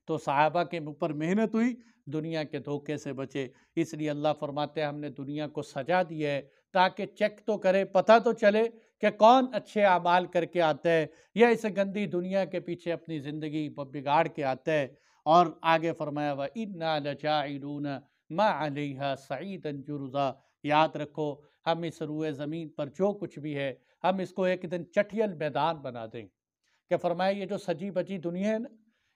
تو صحابہ کے اوپر محنت ہوئی، دنیا کے دھوکے سے بچے۔ اس لیے اللہ فرماتے ہیں ہم نے دنیا کو سجا دیا ہے تاکہ چیک تو کرے، پتہ تو چلے کہ کون اچھے اعمال کر کے آتا ہے یا اس گندی دنیا کے پیچھے اپنی زندگی بگاڑ کے آتا ہے۔ اور آگے فرمایا وَإِنَّا لَجَاعِلُونَ مَا عَلَيْهَا صَعِيدًا جُرُزًا، یاد رکھو ہم اس روئے زمین پر جو کچھ بھی ہے ہم اس کو ایک دن چٹھیل میدان بنا دیں۔ کہ فرمایا یہ جو سجی بجی دنیا ہے نا،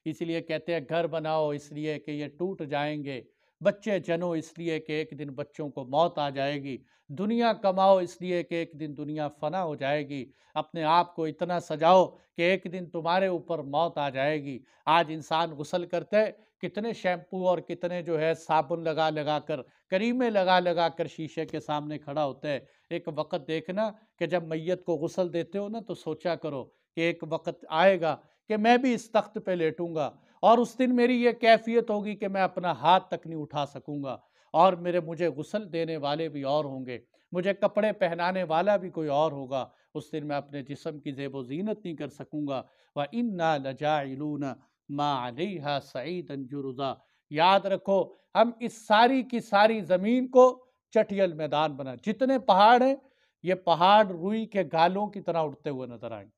اس لیے کہتے ہیں گھر بناؤ اس لیے کہ یہ ٹوٹ جائیں گے، بچے جنو اس لیے کہ ایک دن بچوں کو موت آ جائے گی، دنیا کماؤ اس لیے کہ ایک دن دنیا فنا ہو جائے گی، اپنے آپ کو اتنا سجاؤ کہ ایک دن تمہارے اوپر موت آ جائے گی۔ آج انسان غسل کرتے کتنے شیمپو اور کتنے جو ہے صابن لگا کر، کریمیں لگا کر شیشے کے سامنے کھڑا ہوتا ہے۔ ایک وقت دیکھنا کہ جب میت کو غسل دیتے ہو نا تو سوچا کرو کہ ایک وقت آئے گا کہ میں بھی اس تخت پہ لیٹوں گا، اور اس دن میری یہ کیفیت ہوگی کہ میں اپنا ہاتھ تک نہیں اٹھا سکوں گا، اور مجھے غسل دینے والے بھی اور ہوں گے، مجھے کپڑے پہنانے والا بھی کوئی اور ہوگا، اس دن میں اپنے جسم کی زیب و زینت نہیں کر سکوں گا۔ وَإِنَّا لَجَاعِلُونَ مَا عَلَيْهَا صَعِيدًا جُرُزًا، یاد رکھو ہم اس ساری کی ساری زمین کو چٹھیل میدان بنا، جتنے پہاڑ ہیں یہ پہاڑ روئی کے گالوں کی طرح اڑتے ہوئے نظر آئیں،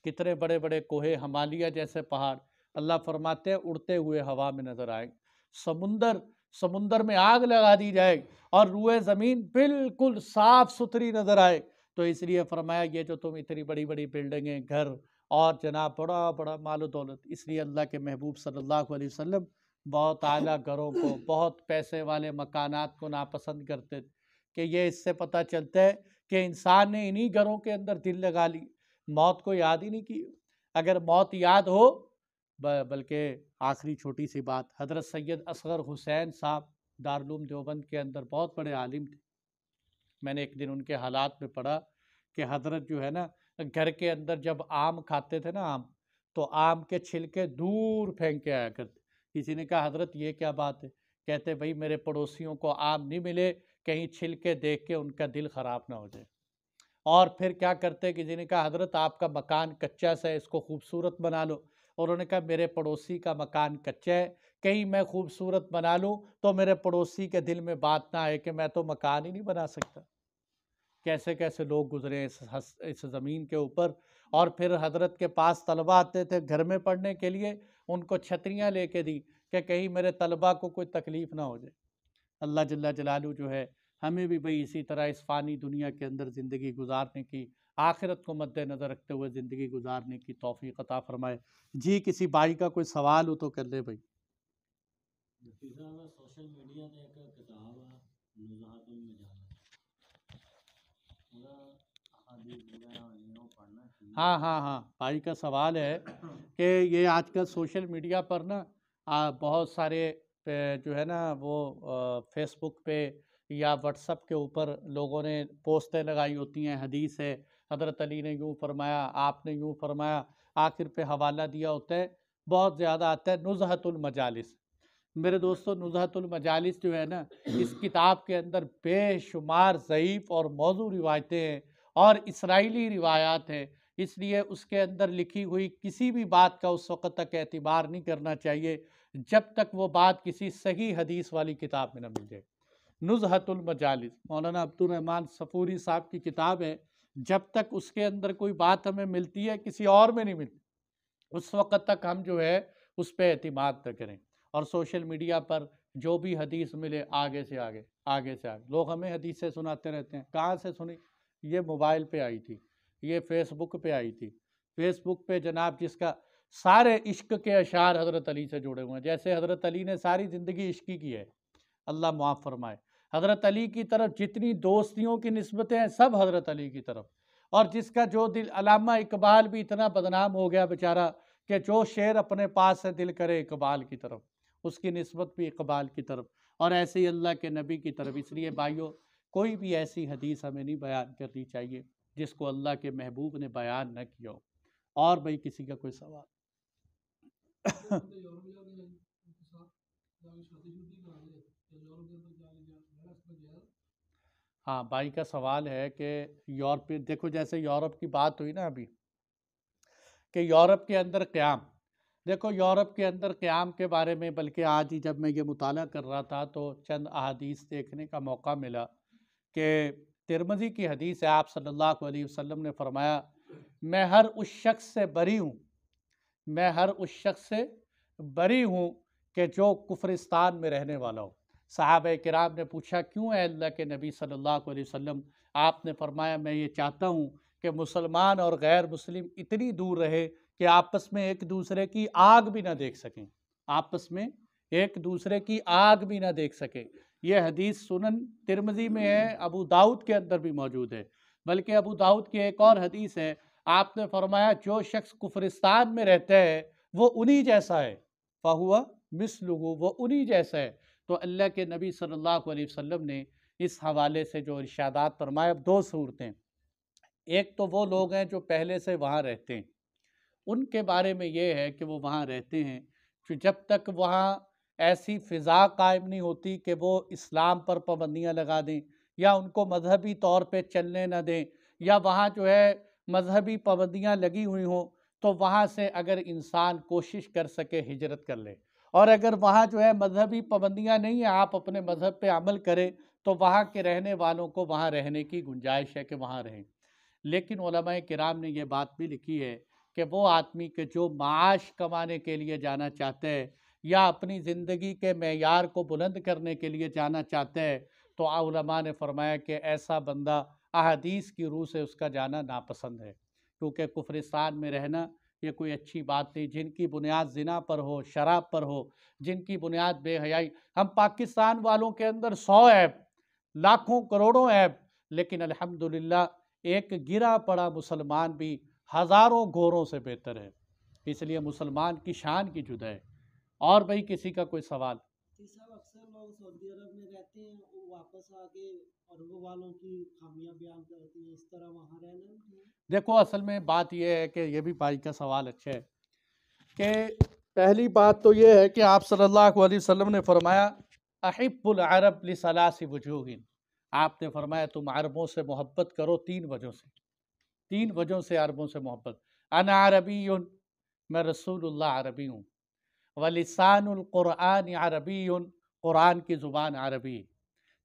کتنے بڑے بڑے کوہ ہمالیہ جیسے پہاڑ اللہ فرماتے ہیں اڑتے ہوئے ہوا میں نظر آئیں، سمندر سمندر میں آگ لگا دی جائے اور روئے زمین بالکل صاف ستھری نظر آئے، تو اس لیے فرمایا یہ جو تم اتنی بڑی بڑی بلڈنگیں، گھر اور جناب بڑا بڑا مال و دولت، اس لیے اللہ کے محبوب صلی اللہ علیہ وسلم بہت اعلیٰ گھروں کو، بہت پیسے والے مکانات کو ناپسند کرتے تھے، کہ یہ اس سے پتہ چلتا ہے کہ انسان نے انہی گھروں کے اندر دل لگا لی، موت کو یاد ہی نہیں کی۔ اگر موت یاد ہو، بلکہ آخری چھوٹی سی بات، حضرت سید اصغر حسین صاحب دارالعلوم دیوبند کے اندر بہت بڑے عالم تھے، میں نے ایک دن ان کے حالات میں پڑھا کہ حضرت جو ہے نا گھر کے اندر جب آم کھاتے تھے نا، آم، تو آم کے چھلکے دور پھینک کے آیا کرتے۔ کسی نے کہا حضرت یہ کیا بات ہے؟ کہتے بھائی میرے پڑوسیوں کو آم نہیں ملے، کہیں چھلکے دیکھ کے ان کا دل خراب نہ ہو جائے۔ اور پھر کیا کرتے، کسی نے کہا حضرت آپ کا مکان کچا سا ہے، اس کو خوبصورت بنا لو۔ اور انہوں نے کہا میرے پڑوسی کا مکان کچا ہے، کہیں میں خوبصورت بنا لوں تو میرے پڑوسی کے دل میں بات نہ آئے کہ میں تو مکان ہی نہیں بنا سکتا۔ کیسے کیسے لوگ گزرے اس زمین کے اوپر۔ اور پھر حضرت کے پاس طلبہ آتے تھے گھر میں پڑھنے کے لیے، ان کو چھتریاں لے کے دی کہ کہیں میرے طلبہ کو کوئی تکلیف نہ ہو جائے۔ اللہ جل جلالہ جو ہے ہمیں بھی بھئی اسی طرح اس فانی دنیا کے اندر زندگی گزارنے کی، آخرت کو مد نظر رکھتے ہوئے زندگی گزارنے کی توفیق عطا فرمائے۔ جی کسی بھائی کا کوئی سوال ہو تو کر لے بھائی۔ سوشل میڈیا تے ایک کتاب ہے نزہۃ المجالس، ہاں بھائی کا سوال ہے کہ یہ آج کل سوشل میڈیا پر نا بہت سارے جو ہے نا وہ فیس بک پہ یا واٹس اپ کے اوپر لوگوں نے پوسٹیں لگائی ہوتی ہیں، حدیث ہے حضرت علی نے یوں فرمایا، آپ نے یوں فرمایا، آخر پہ حوالہ دیا ہوتا ہے، بہت زیادہ آتا ہے نزہۃ المجالس۔ میرے دوستو نزہۃ المجالس جو ہے نا، اس کتاب کے اندر بے شمار ضعیف اور موضوع روایتیں ہیں اور اسرائیلی روایات ہیں، اس لیے اس کے اندر لکھی ہوئی کسی بھی بات کا اس وقت تک اعتبار نہیں کرنا چاہیے جب تک وہ بات کسی صحیح حدیث والی کتاب میں نہ مل جائے۔ نزہۃ المجالس مولانا عبد الرحمن صفوری صاحب کی کتاب ہے، جب تک اس کے اندر کوئی بات ہمیں ملتی ہے کسی اور میں نہیں ملتی، اس وقت تک ہم جو ہے اس پہ اعتماد نہ کریں۔ اور سوشل میڈیا پر جو بھی حدیث ملے آگے سے آگے لوگ ہمیں حدیثیں سناتے رہتے ہیں، کہاں سے سنی؟ یہ موبائل پہ آئی تھی، یہ فیس بک پہ آئی تھی، فیس بک پہ جناب جس کا سارے عشق کے اشعار حضرت علی سے جڑے ہوئے ہیں، جیسے حضرت علی نے ساری زندگی عشقی کی ہے، اللہ معاف فرمائے۔ حضرت علی کی طرف جتنی دوستیوں کی نسبتیں ہیں سب حضرت علی کی طرف، اور جس کا جو دل، علامہ اقبال بھی اتنا بدنام ہو گیا بیچارہ کہ جو شعر اپنے پاس سے دل کرے اقبال کی طرف، اس کی نسبت بھی اقبال کی طرف، اور ایسے ہی اللہ کے نبی کی طرف۔ اس لیے بھائیو کوئی بھی ایسی حدیث ہمیں نہیں بیان کرنی چاہیے جس کو اللہ کے محبوب نے بیان نہ کیا ہو۔ اور بھائی کسی کا کوئی سوال؟ ہاں بھائی کا سوال ہے کہ یورپ، دیکھو جیسے یورپ کی بات ہوئی نا ابھی کہ یورپ کے اندر قیام، دیکھو یورپ کے اندر قیام کے بارے میں، بلکہ آج ہی جب میں یہ مطالعہ کر رہا تھا تو چند احادیث دیکھنے کا موقع ملا کہ ترمذی کی حدیث ہے، آپ صلی اللہ علیہ وسلم نے فرمایا میں ہر اس شخص سے بری ہوں، میں ہر اس شخص سے بری ہوں کہ جو کفرستان میں رہنے والا ہو۔ صحابہ کرام نے پوچھا کیوں اے اللہ کے نبی صلی اللہ علیہ وسلم؟ آپ نے فرمایا میں یہ چاہتا ہوں کہ مسلمان اور غیر مسلم اتنی دور رہے کہ آپس میں ایک دوسرے کی آگ بھی نہ دیکھ سکیں، آپس میں ایک دوسرے کی آگ بھی نہ دیکھ سکیں۔ یہ حدیث سنن ترمذی میں ہے، ابو داؤد کے اندر بھی موجود ہے، بلکہ ابو داؤد کی ایک اور حدیث ہے، آپ نے فرمایا جو شخص کفرستان میں رہتا ہے وہ انہی جیسا ہے، فَهُوَ مِثْلُهُ، وہ انہی جیسا ہے۔ تو اللہ کے نبی صلی اللہ علیہ وسلم نے اس حوالے سے جو ارشادات فرمائے، اب دو صورتیں، ایک تو وہ لوگ ہیں جو پہلے سے وہاں رہتے ہیں، ان کے بارے میں یہ ہے کہ وہ وہاں رہتے ہیں کہ جب تک وہاں ایسی فضا قائم نہیں ہوتی کہ وہ اسلام پر پابندیاں لگا دیں یا ان کو مذہبی طور پہ چلنے نہ دیں، یا وہاں جو ہے مذہبی پابندیاں لگی ہوئی ہوں، تو وہاں سے اگر انسان کوشش کر سکے ہجرت کر لے، اور اگر وہاں جو ہے مذہبی پابندیاں نہیں ہیں، آپ اپنے مذہب پہ عمل کریں، تو وہاں کے رہنے والوں کو وہاں رہنے کی گنجائش ہے کہ وہاں رہیں۔ لیکن علماء کرام نے یہ بات بھی لکھی ہے کہ وہ آدمی کہ جو معاش کمانے کے لیے جانا چاہتے ہیں یا اپنی زندگی کے معیار کو بلند کرنے کے لیے جانا چاہتا ہے تو علماء نے فرمایا کہ ایسا بندہ احادیث کی روح سے اس کا جانا ناپسند ہے، کیونکہ کفرستان میں رہنا یہ کوئی اچھی بات نہیں۔ جن کی بنیاد زنا پر ہو، شراب پر ہو، جن کی بنیاد بے حیائی، ہم پاکستان والوں کے اندر 100 عیب، لاکھوں کروڑوں عیب، لیکن الحمدللہ ایک گرا پڑا مسلمان بھی ہزاروں گوروں سے بہتر ہے، اس لیے مسلمان کی شان کی جدا ہے۔ اور بھئی کسی کا کوئی سوال؟ صاحب اکثر لوگ سعودی عرب میں رہتے ہیں، وہ واپس آ کے عربوں والوں کی خامیاں بیان کرتے ہیں، اس طرح وہاں رہنا ہے؟ دیکھو اصل میں بات یہ ہے کہ یہ بھی بھائی کا سوال اچھا ہے کہ پہلی بات تو یہ ہے کہ آپ صلی اللہ علیہ وسلم نے فرمایا احب العرب لثلاث وجوہ، آپ نے فرمایا تم عربوں سے محبت کرو 3 وجہوں سے، 3 وجہوں سے عربوں سے محبت۔ انا عربی، میں رسول اللہ عربی ہوں، ولسان القرآن عربی، قرآن کی زبان عربی۔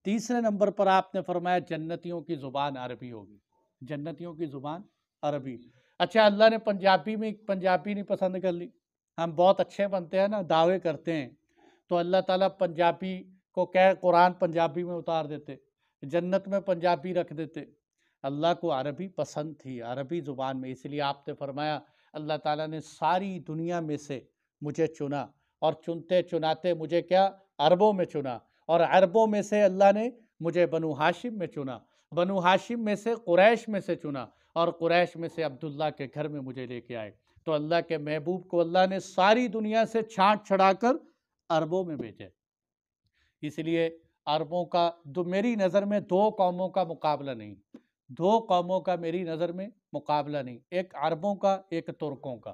تیسرے نمبر پر آپ نے فرمایا جنتیوں کی زبان عربی ہوگی، جنتیوں کی زبان عربی۔ اچھا اللہ نے پنجابی نہیں پسند کر لی، ہم بہت اچھے بنتے ہیں نا، دعوے کرتے ہیں، تو اللہ تعالیٰ پنجابی کو قرآن پنجابی میں اتار دیتے، جنت میں پنجابی رکھ دیتے۔ اللہ کو عربی پسند تھی، عربی زبان میں، اس لیے آپ نے فرمایا اللہ تعالیٰ نے ساری دنیا میں سے مجھے چنا، اور چنتے چناتے مجھے کیا عربوں میں چنا، اور عربوں میں سے اللہ نے مجھے بنو ہاشم میں چنا، بنو ہاشم میں سے قریش میں سے چنا، اور قریش میں سے عبداللہ کے گھر میں مجھے لے کے آئے۔ تو اللہ کے محبوب کو اللہ نے ساری دنیا سے چھانٹ چھڑا کر عربوں میں بھیجے۔ اس لیے عربوں کا میری نظر میں 2 قوموں کا مقابلہ نہیں، 2 قوموں کا میری نظر میں مقابلہ نہیں، ایک عربوں کا، ایک ترکوں کا،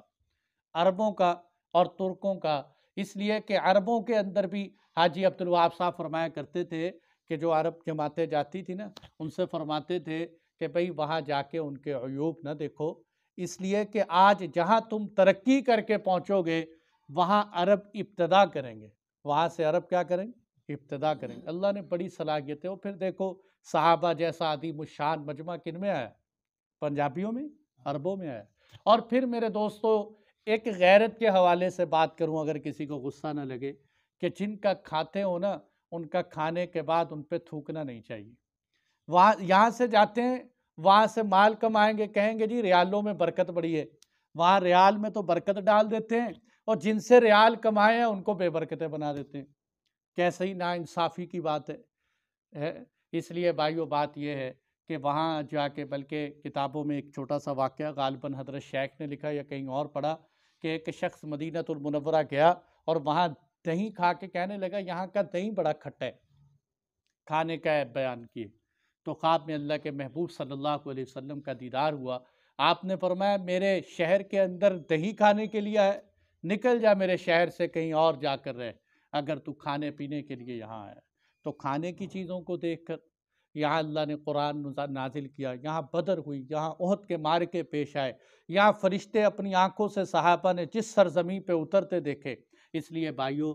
عربوں کا اور ترکوں کا۔ اس لیے کہ عربوں کے اندر بھی حاجی عبدالوہاب صاحب فرمایا کرتے تھے کہ جو عرب جماعتیں جاتی تھی نا، ان سے فرماتے تھے کہ بھئی وہاں جا کے ان کے عیوب نہ دیکھو، اس لیے کہ آج جہاں تم ترقی کر کے پہنچو گے وہاں عرب ابتدا کریں گے، وہاں سے عرب کیا کریں گے؟ ابتدا کریں گے۔ اللہ نے بڑی صلاحیت ہے، اور پھر دیکھو صحابہ جیسا عظیم الشان مجمع کن میں آیا؟ پنجابیوں میں، عربوں میں آیا۔ اور پھر میرے دوستو ایک غیرت کے حوالے سے بات کروں، اگر کسی کو غصہ نہ لگے، کہ جن کا کھاتے ہو نا ان کا کھانے کے بعد ان پہ تھوکنا نہیں چاہیے۔ وہاں یہاں سے جاتے ہیں، وہاں سے مال کمائیں گے، کہیں گے جی ریالوں میں برکت بڑی ہے، وہاں ریال میں تو برکت ڈال دیتے ہیں، اور جن سے ریال کمائے ہیں ان کو بے برکتیں بنا دیتے ہیں۔ کیسے ہی ناانصافی کی بات ہے۔ اس لیے بھائیو بات یہ ہے کہ وہاں جا کے، بلکہ کتابوں میں ایک چھوٹا سا واقعہ غالباً حضرت شیخ نے لکھا یا کہیں اور پڑھا کہ ایک شخص مدینہ المنورہ گیا اور وہاں دہی کھا کے کہنے لگا یہاں کا دہی بڑا کھٹا ہے، کھانے کا عیب بیان کیے۔ تو خواب میں اللہ کے محبوب صلی اللہ علیہ وسلم کا دیدار ہوا، آپ نے فرمایا میرے شہر کے اندر دہی کھانے کے لیے ہے، نکل جا میرے شہر سے کہیں اور جا کر رہ، اگر تو کھانے پینے کے لیے یہاں آیا۔ تو کھانے کی چیزوں کو دیکھ کر یہاں اللہ نے قرآن نازل کیا، یہاں بدر ہوئی، یہاں احد کے معرکے پیش آئے، یہاں فرشتے اپنی آنکھوں سے صحابہ نے جس سرزمین پہ اترتے دیکھے۔ اس لیے بھائیوں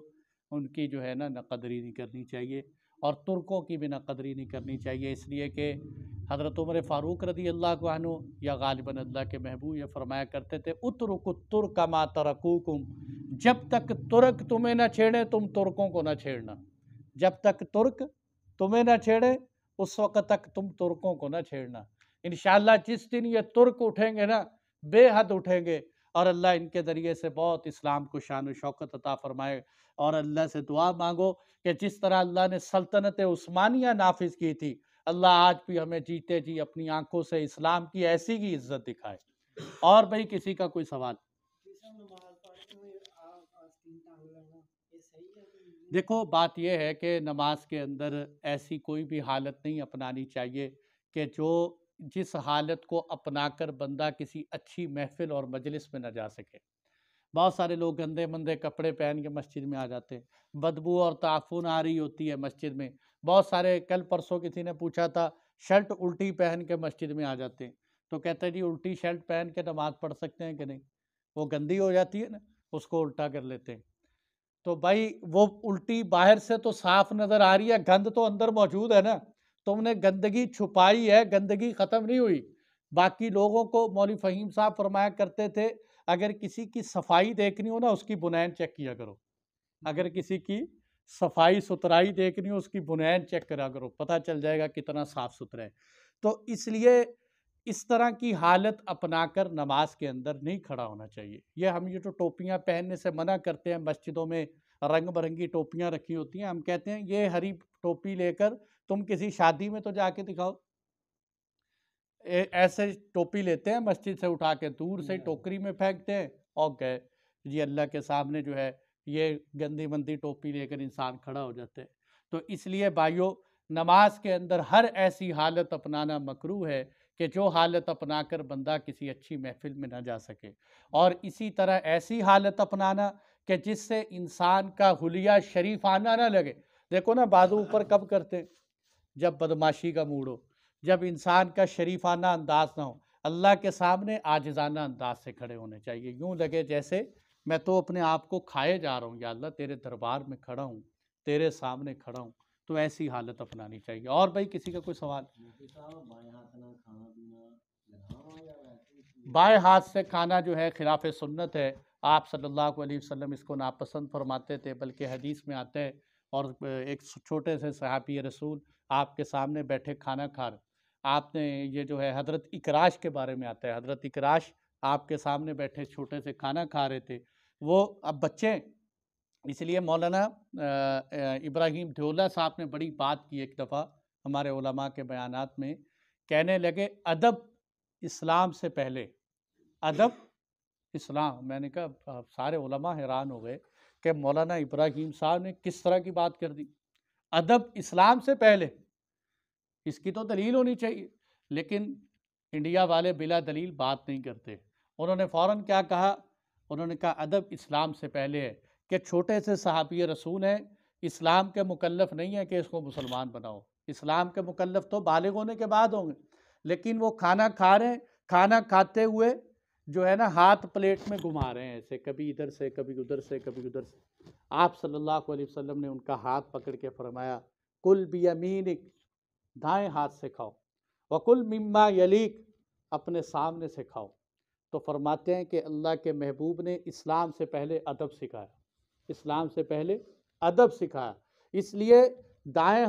ان کی جو ہے نا قدری نہیں کرنی چاہیے، اور ترکوں کی بھی قدری نہیں کرنی چاہیے، اس لیے کہ حضرت عمر فاروق رضی اللہ عنہ یا غالباً اللہ کے محبوب یہ فرمایا کرتے تھے اترکوا الترک ما ترکوکم، جب تک ترک تمہیں نہ چھیڑے تم ترکوں کو نہ چھیڑنا، جب تک ترک تمہیں نہ چھیڑے اس وقت تک تم ترکوں کو نہ چھیڑنا۔ انشاءاللہ جس دن یہ ترک اٹھیں گے نا، بے حد اٹھیں گے، اور اللہ ان کے ذریعے سے بہت اسلام کو شان و شوکت عطا فرمائے۔ اور اللہ سے دعا مانگو کہ جس طرح اللہ نے سلطنت عثمانیہ نافذ کی تھی، اللہ آج بھی ہمیں جیتے جی اپنی آنکھوں سے اسلام کی ایسی کی عزت دکھائے۔ اور بھئی کسی کا کوئی سوال؟ دیکھو بات یہ ہے کہ نماز کے اندر ایسی کوئی بھی حالت نہیں اپنانی چاہیے کہ جس حالت کو اپنا کر بندہ کسی اچھی محفل اور مجلس میں نہ جا سکے۔ بہت سارے لوگ گندے مندے کپڑے پہن کے مسجد میں آ جاتے ہیں، بدبو اور تعفن آ رہی ہوتی ہے مسجد میں۔ بہت سارے کل پرسوں کسی نے پوچھا تھا شرٹ الٹی پہن کے مسجد میں آ جاتے ہیں، تو کہتے ہیں جی الٹی شرٹ پہن کے نماز پڑھ سکتے ہیں کہ نہیں؟ وہ گندی ہو جاتی ہے نا، اس کو الٹا کر لیتے ہیں۔ تو بھائی وہ الٹی باہر سے تو صاف نظر آ رہی ہے، گند تو اندر موجود ہے نا، تم نے گندگی چھپائی ہے، گندگی ختم نہیں ہوئی۔ باقی لوگوں کو مولوی فہیم صاحب فرمایا کرتے تھے اگر کسی کی صفائی دیکھنی ہو نا اس کی بنین چیک کیا کرو، اگر کسی کی صفائی ستھرائی دیکھنی ہو اس کی بنیاد چیک کرا کرو، پتہ چل جائے گا کتنا صاف ستھرا ہے۔ تو اس لیے اس طرح کی حالت اپنا کر نماز کے اندر نہیں کھڑا ہونا چاہیے۔ یہ جو ٹوپیاں پہننے سے منع کرتے ہیں، مسجدوں میں رنگ برنگی ٹوپیاں رکھی ہوتی ہیں، ہم کہتے ہیں یہ ہری ٹوپی لے کر تم کسی شادی میں تو جا کے دکھاؤ۔ ایسے ٹوپی لیتے ہیں مسجد سے اٹھا کے دور سے ٹوکری میں پھینکتے ہیں اور گئے جی اللہ کے سامنے جو ہے یہ گندی مندی ٹوپی لے کر انسان کھڑا ہو جاتے ہیں۔ تو اس لیے بھائیو، نماز کے اندر ہر ایسی حالت اپنانا مکروہ ہے کہ جو حالت اپنا کر بندہ کسی اچھی محفل میں نہ جا سکے، اور اسی طرح ایسی حالت اپنانا کہ جس سے انسان کا حلیہ شریفانہ نہ لگے۔ دیکھو نا بازو اوپر کب کرتے ہیں؟ جب بدماشی کا موڈ ہو، جب انسان کا شریفانہ انداز نہ ہو۔ اللہ کے سامنے عاجزانہ انداز سے کھڑے ہونے چاہیے، یوں لگے جیسے میں تو اپنے آپ کو کھائے جا رہا ہوں، یا اللہ تیرے دربار میں کھڑا ہوں، تیرے سامنے کھڑا ہوں۔ تو ایسی حالت اپنانی چاہیے۔ اور بھائی کسی کا کوئی سوال؟ بائیں ہاتھ سے کھانا جو ہے خلاف سنت ہے، آپ صلی اللہ علیہ وسلم اس کو ناپسند فرماتے تھے، بلکہ حدیث میں آتے ہیں، اور ایک چھوٹے سے صحابی رسول آپ کے سامنے بیٹھے کھانا کھا رہے، آپ نے یہ جو ہے حضرت اکراش کے بارے میں آتا ہے، حضرت اکراش آپ کے سامنے بیٹھے چھوٹے سے کھانا کھا رہے تھے، وہ اب بچے ہیں، اس لیے مولانا ابراہیم دھیولہ صاحب نے بڑی بات کی ایک دفعہ ہمارے علماء کے بیانات میں، کہنے لگے ادب اسلام سے پہلے، ادب اسلام۔ میں نے کہا سارے علماء حیران ہو گئے کہ مولانا ابراہیم صاحب نے کس طرح کی بات کر دی، ادب اسلام سے پہلے، اس کی تو دلیل ہونی چاہیے، لیکن انڈیا والے بلا دلیل بات نہیں کرتے۔ انہوں نے فوراً کیا کہا؟ انہوں نے کہا ادب اسلام سے پہلے ہے، کہ چھوٹے سے صحابی رسول ہیں، اسلام کے مکلف نہیں ہے کہ اس کو مسلمان بناؤ، اسلام کے مکلف تو بالغ ہونے کے بعد ہوں گے، لیکن وہ کھانا کھا رہے ہیں، کھانا کھاتے ہوئے جو ہے نا ہاتھ پلیٹ میں گھما رہے ہیں ایسے، کبھی ادھر سے کبھی ادھر سے کبھی ادھر سے۔ آپ صلی اللہ علیہ وسلم نے ان کا ہاتھ پکڑ کے فرمایا کل بیمینک، دائیں ہاتھ سے کھاؤ، وکل مما یلیک، اپنے سامنے سے کھاؤ۔ تو فرماتے ہیں کہ اللہ کے محبوب نے اسلام سے پہلے ادب سکھایا، اسلام سے پہلے ادب سکھایا، اس لیے دائیں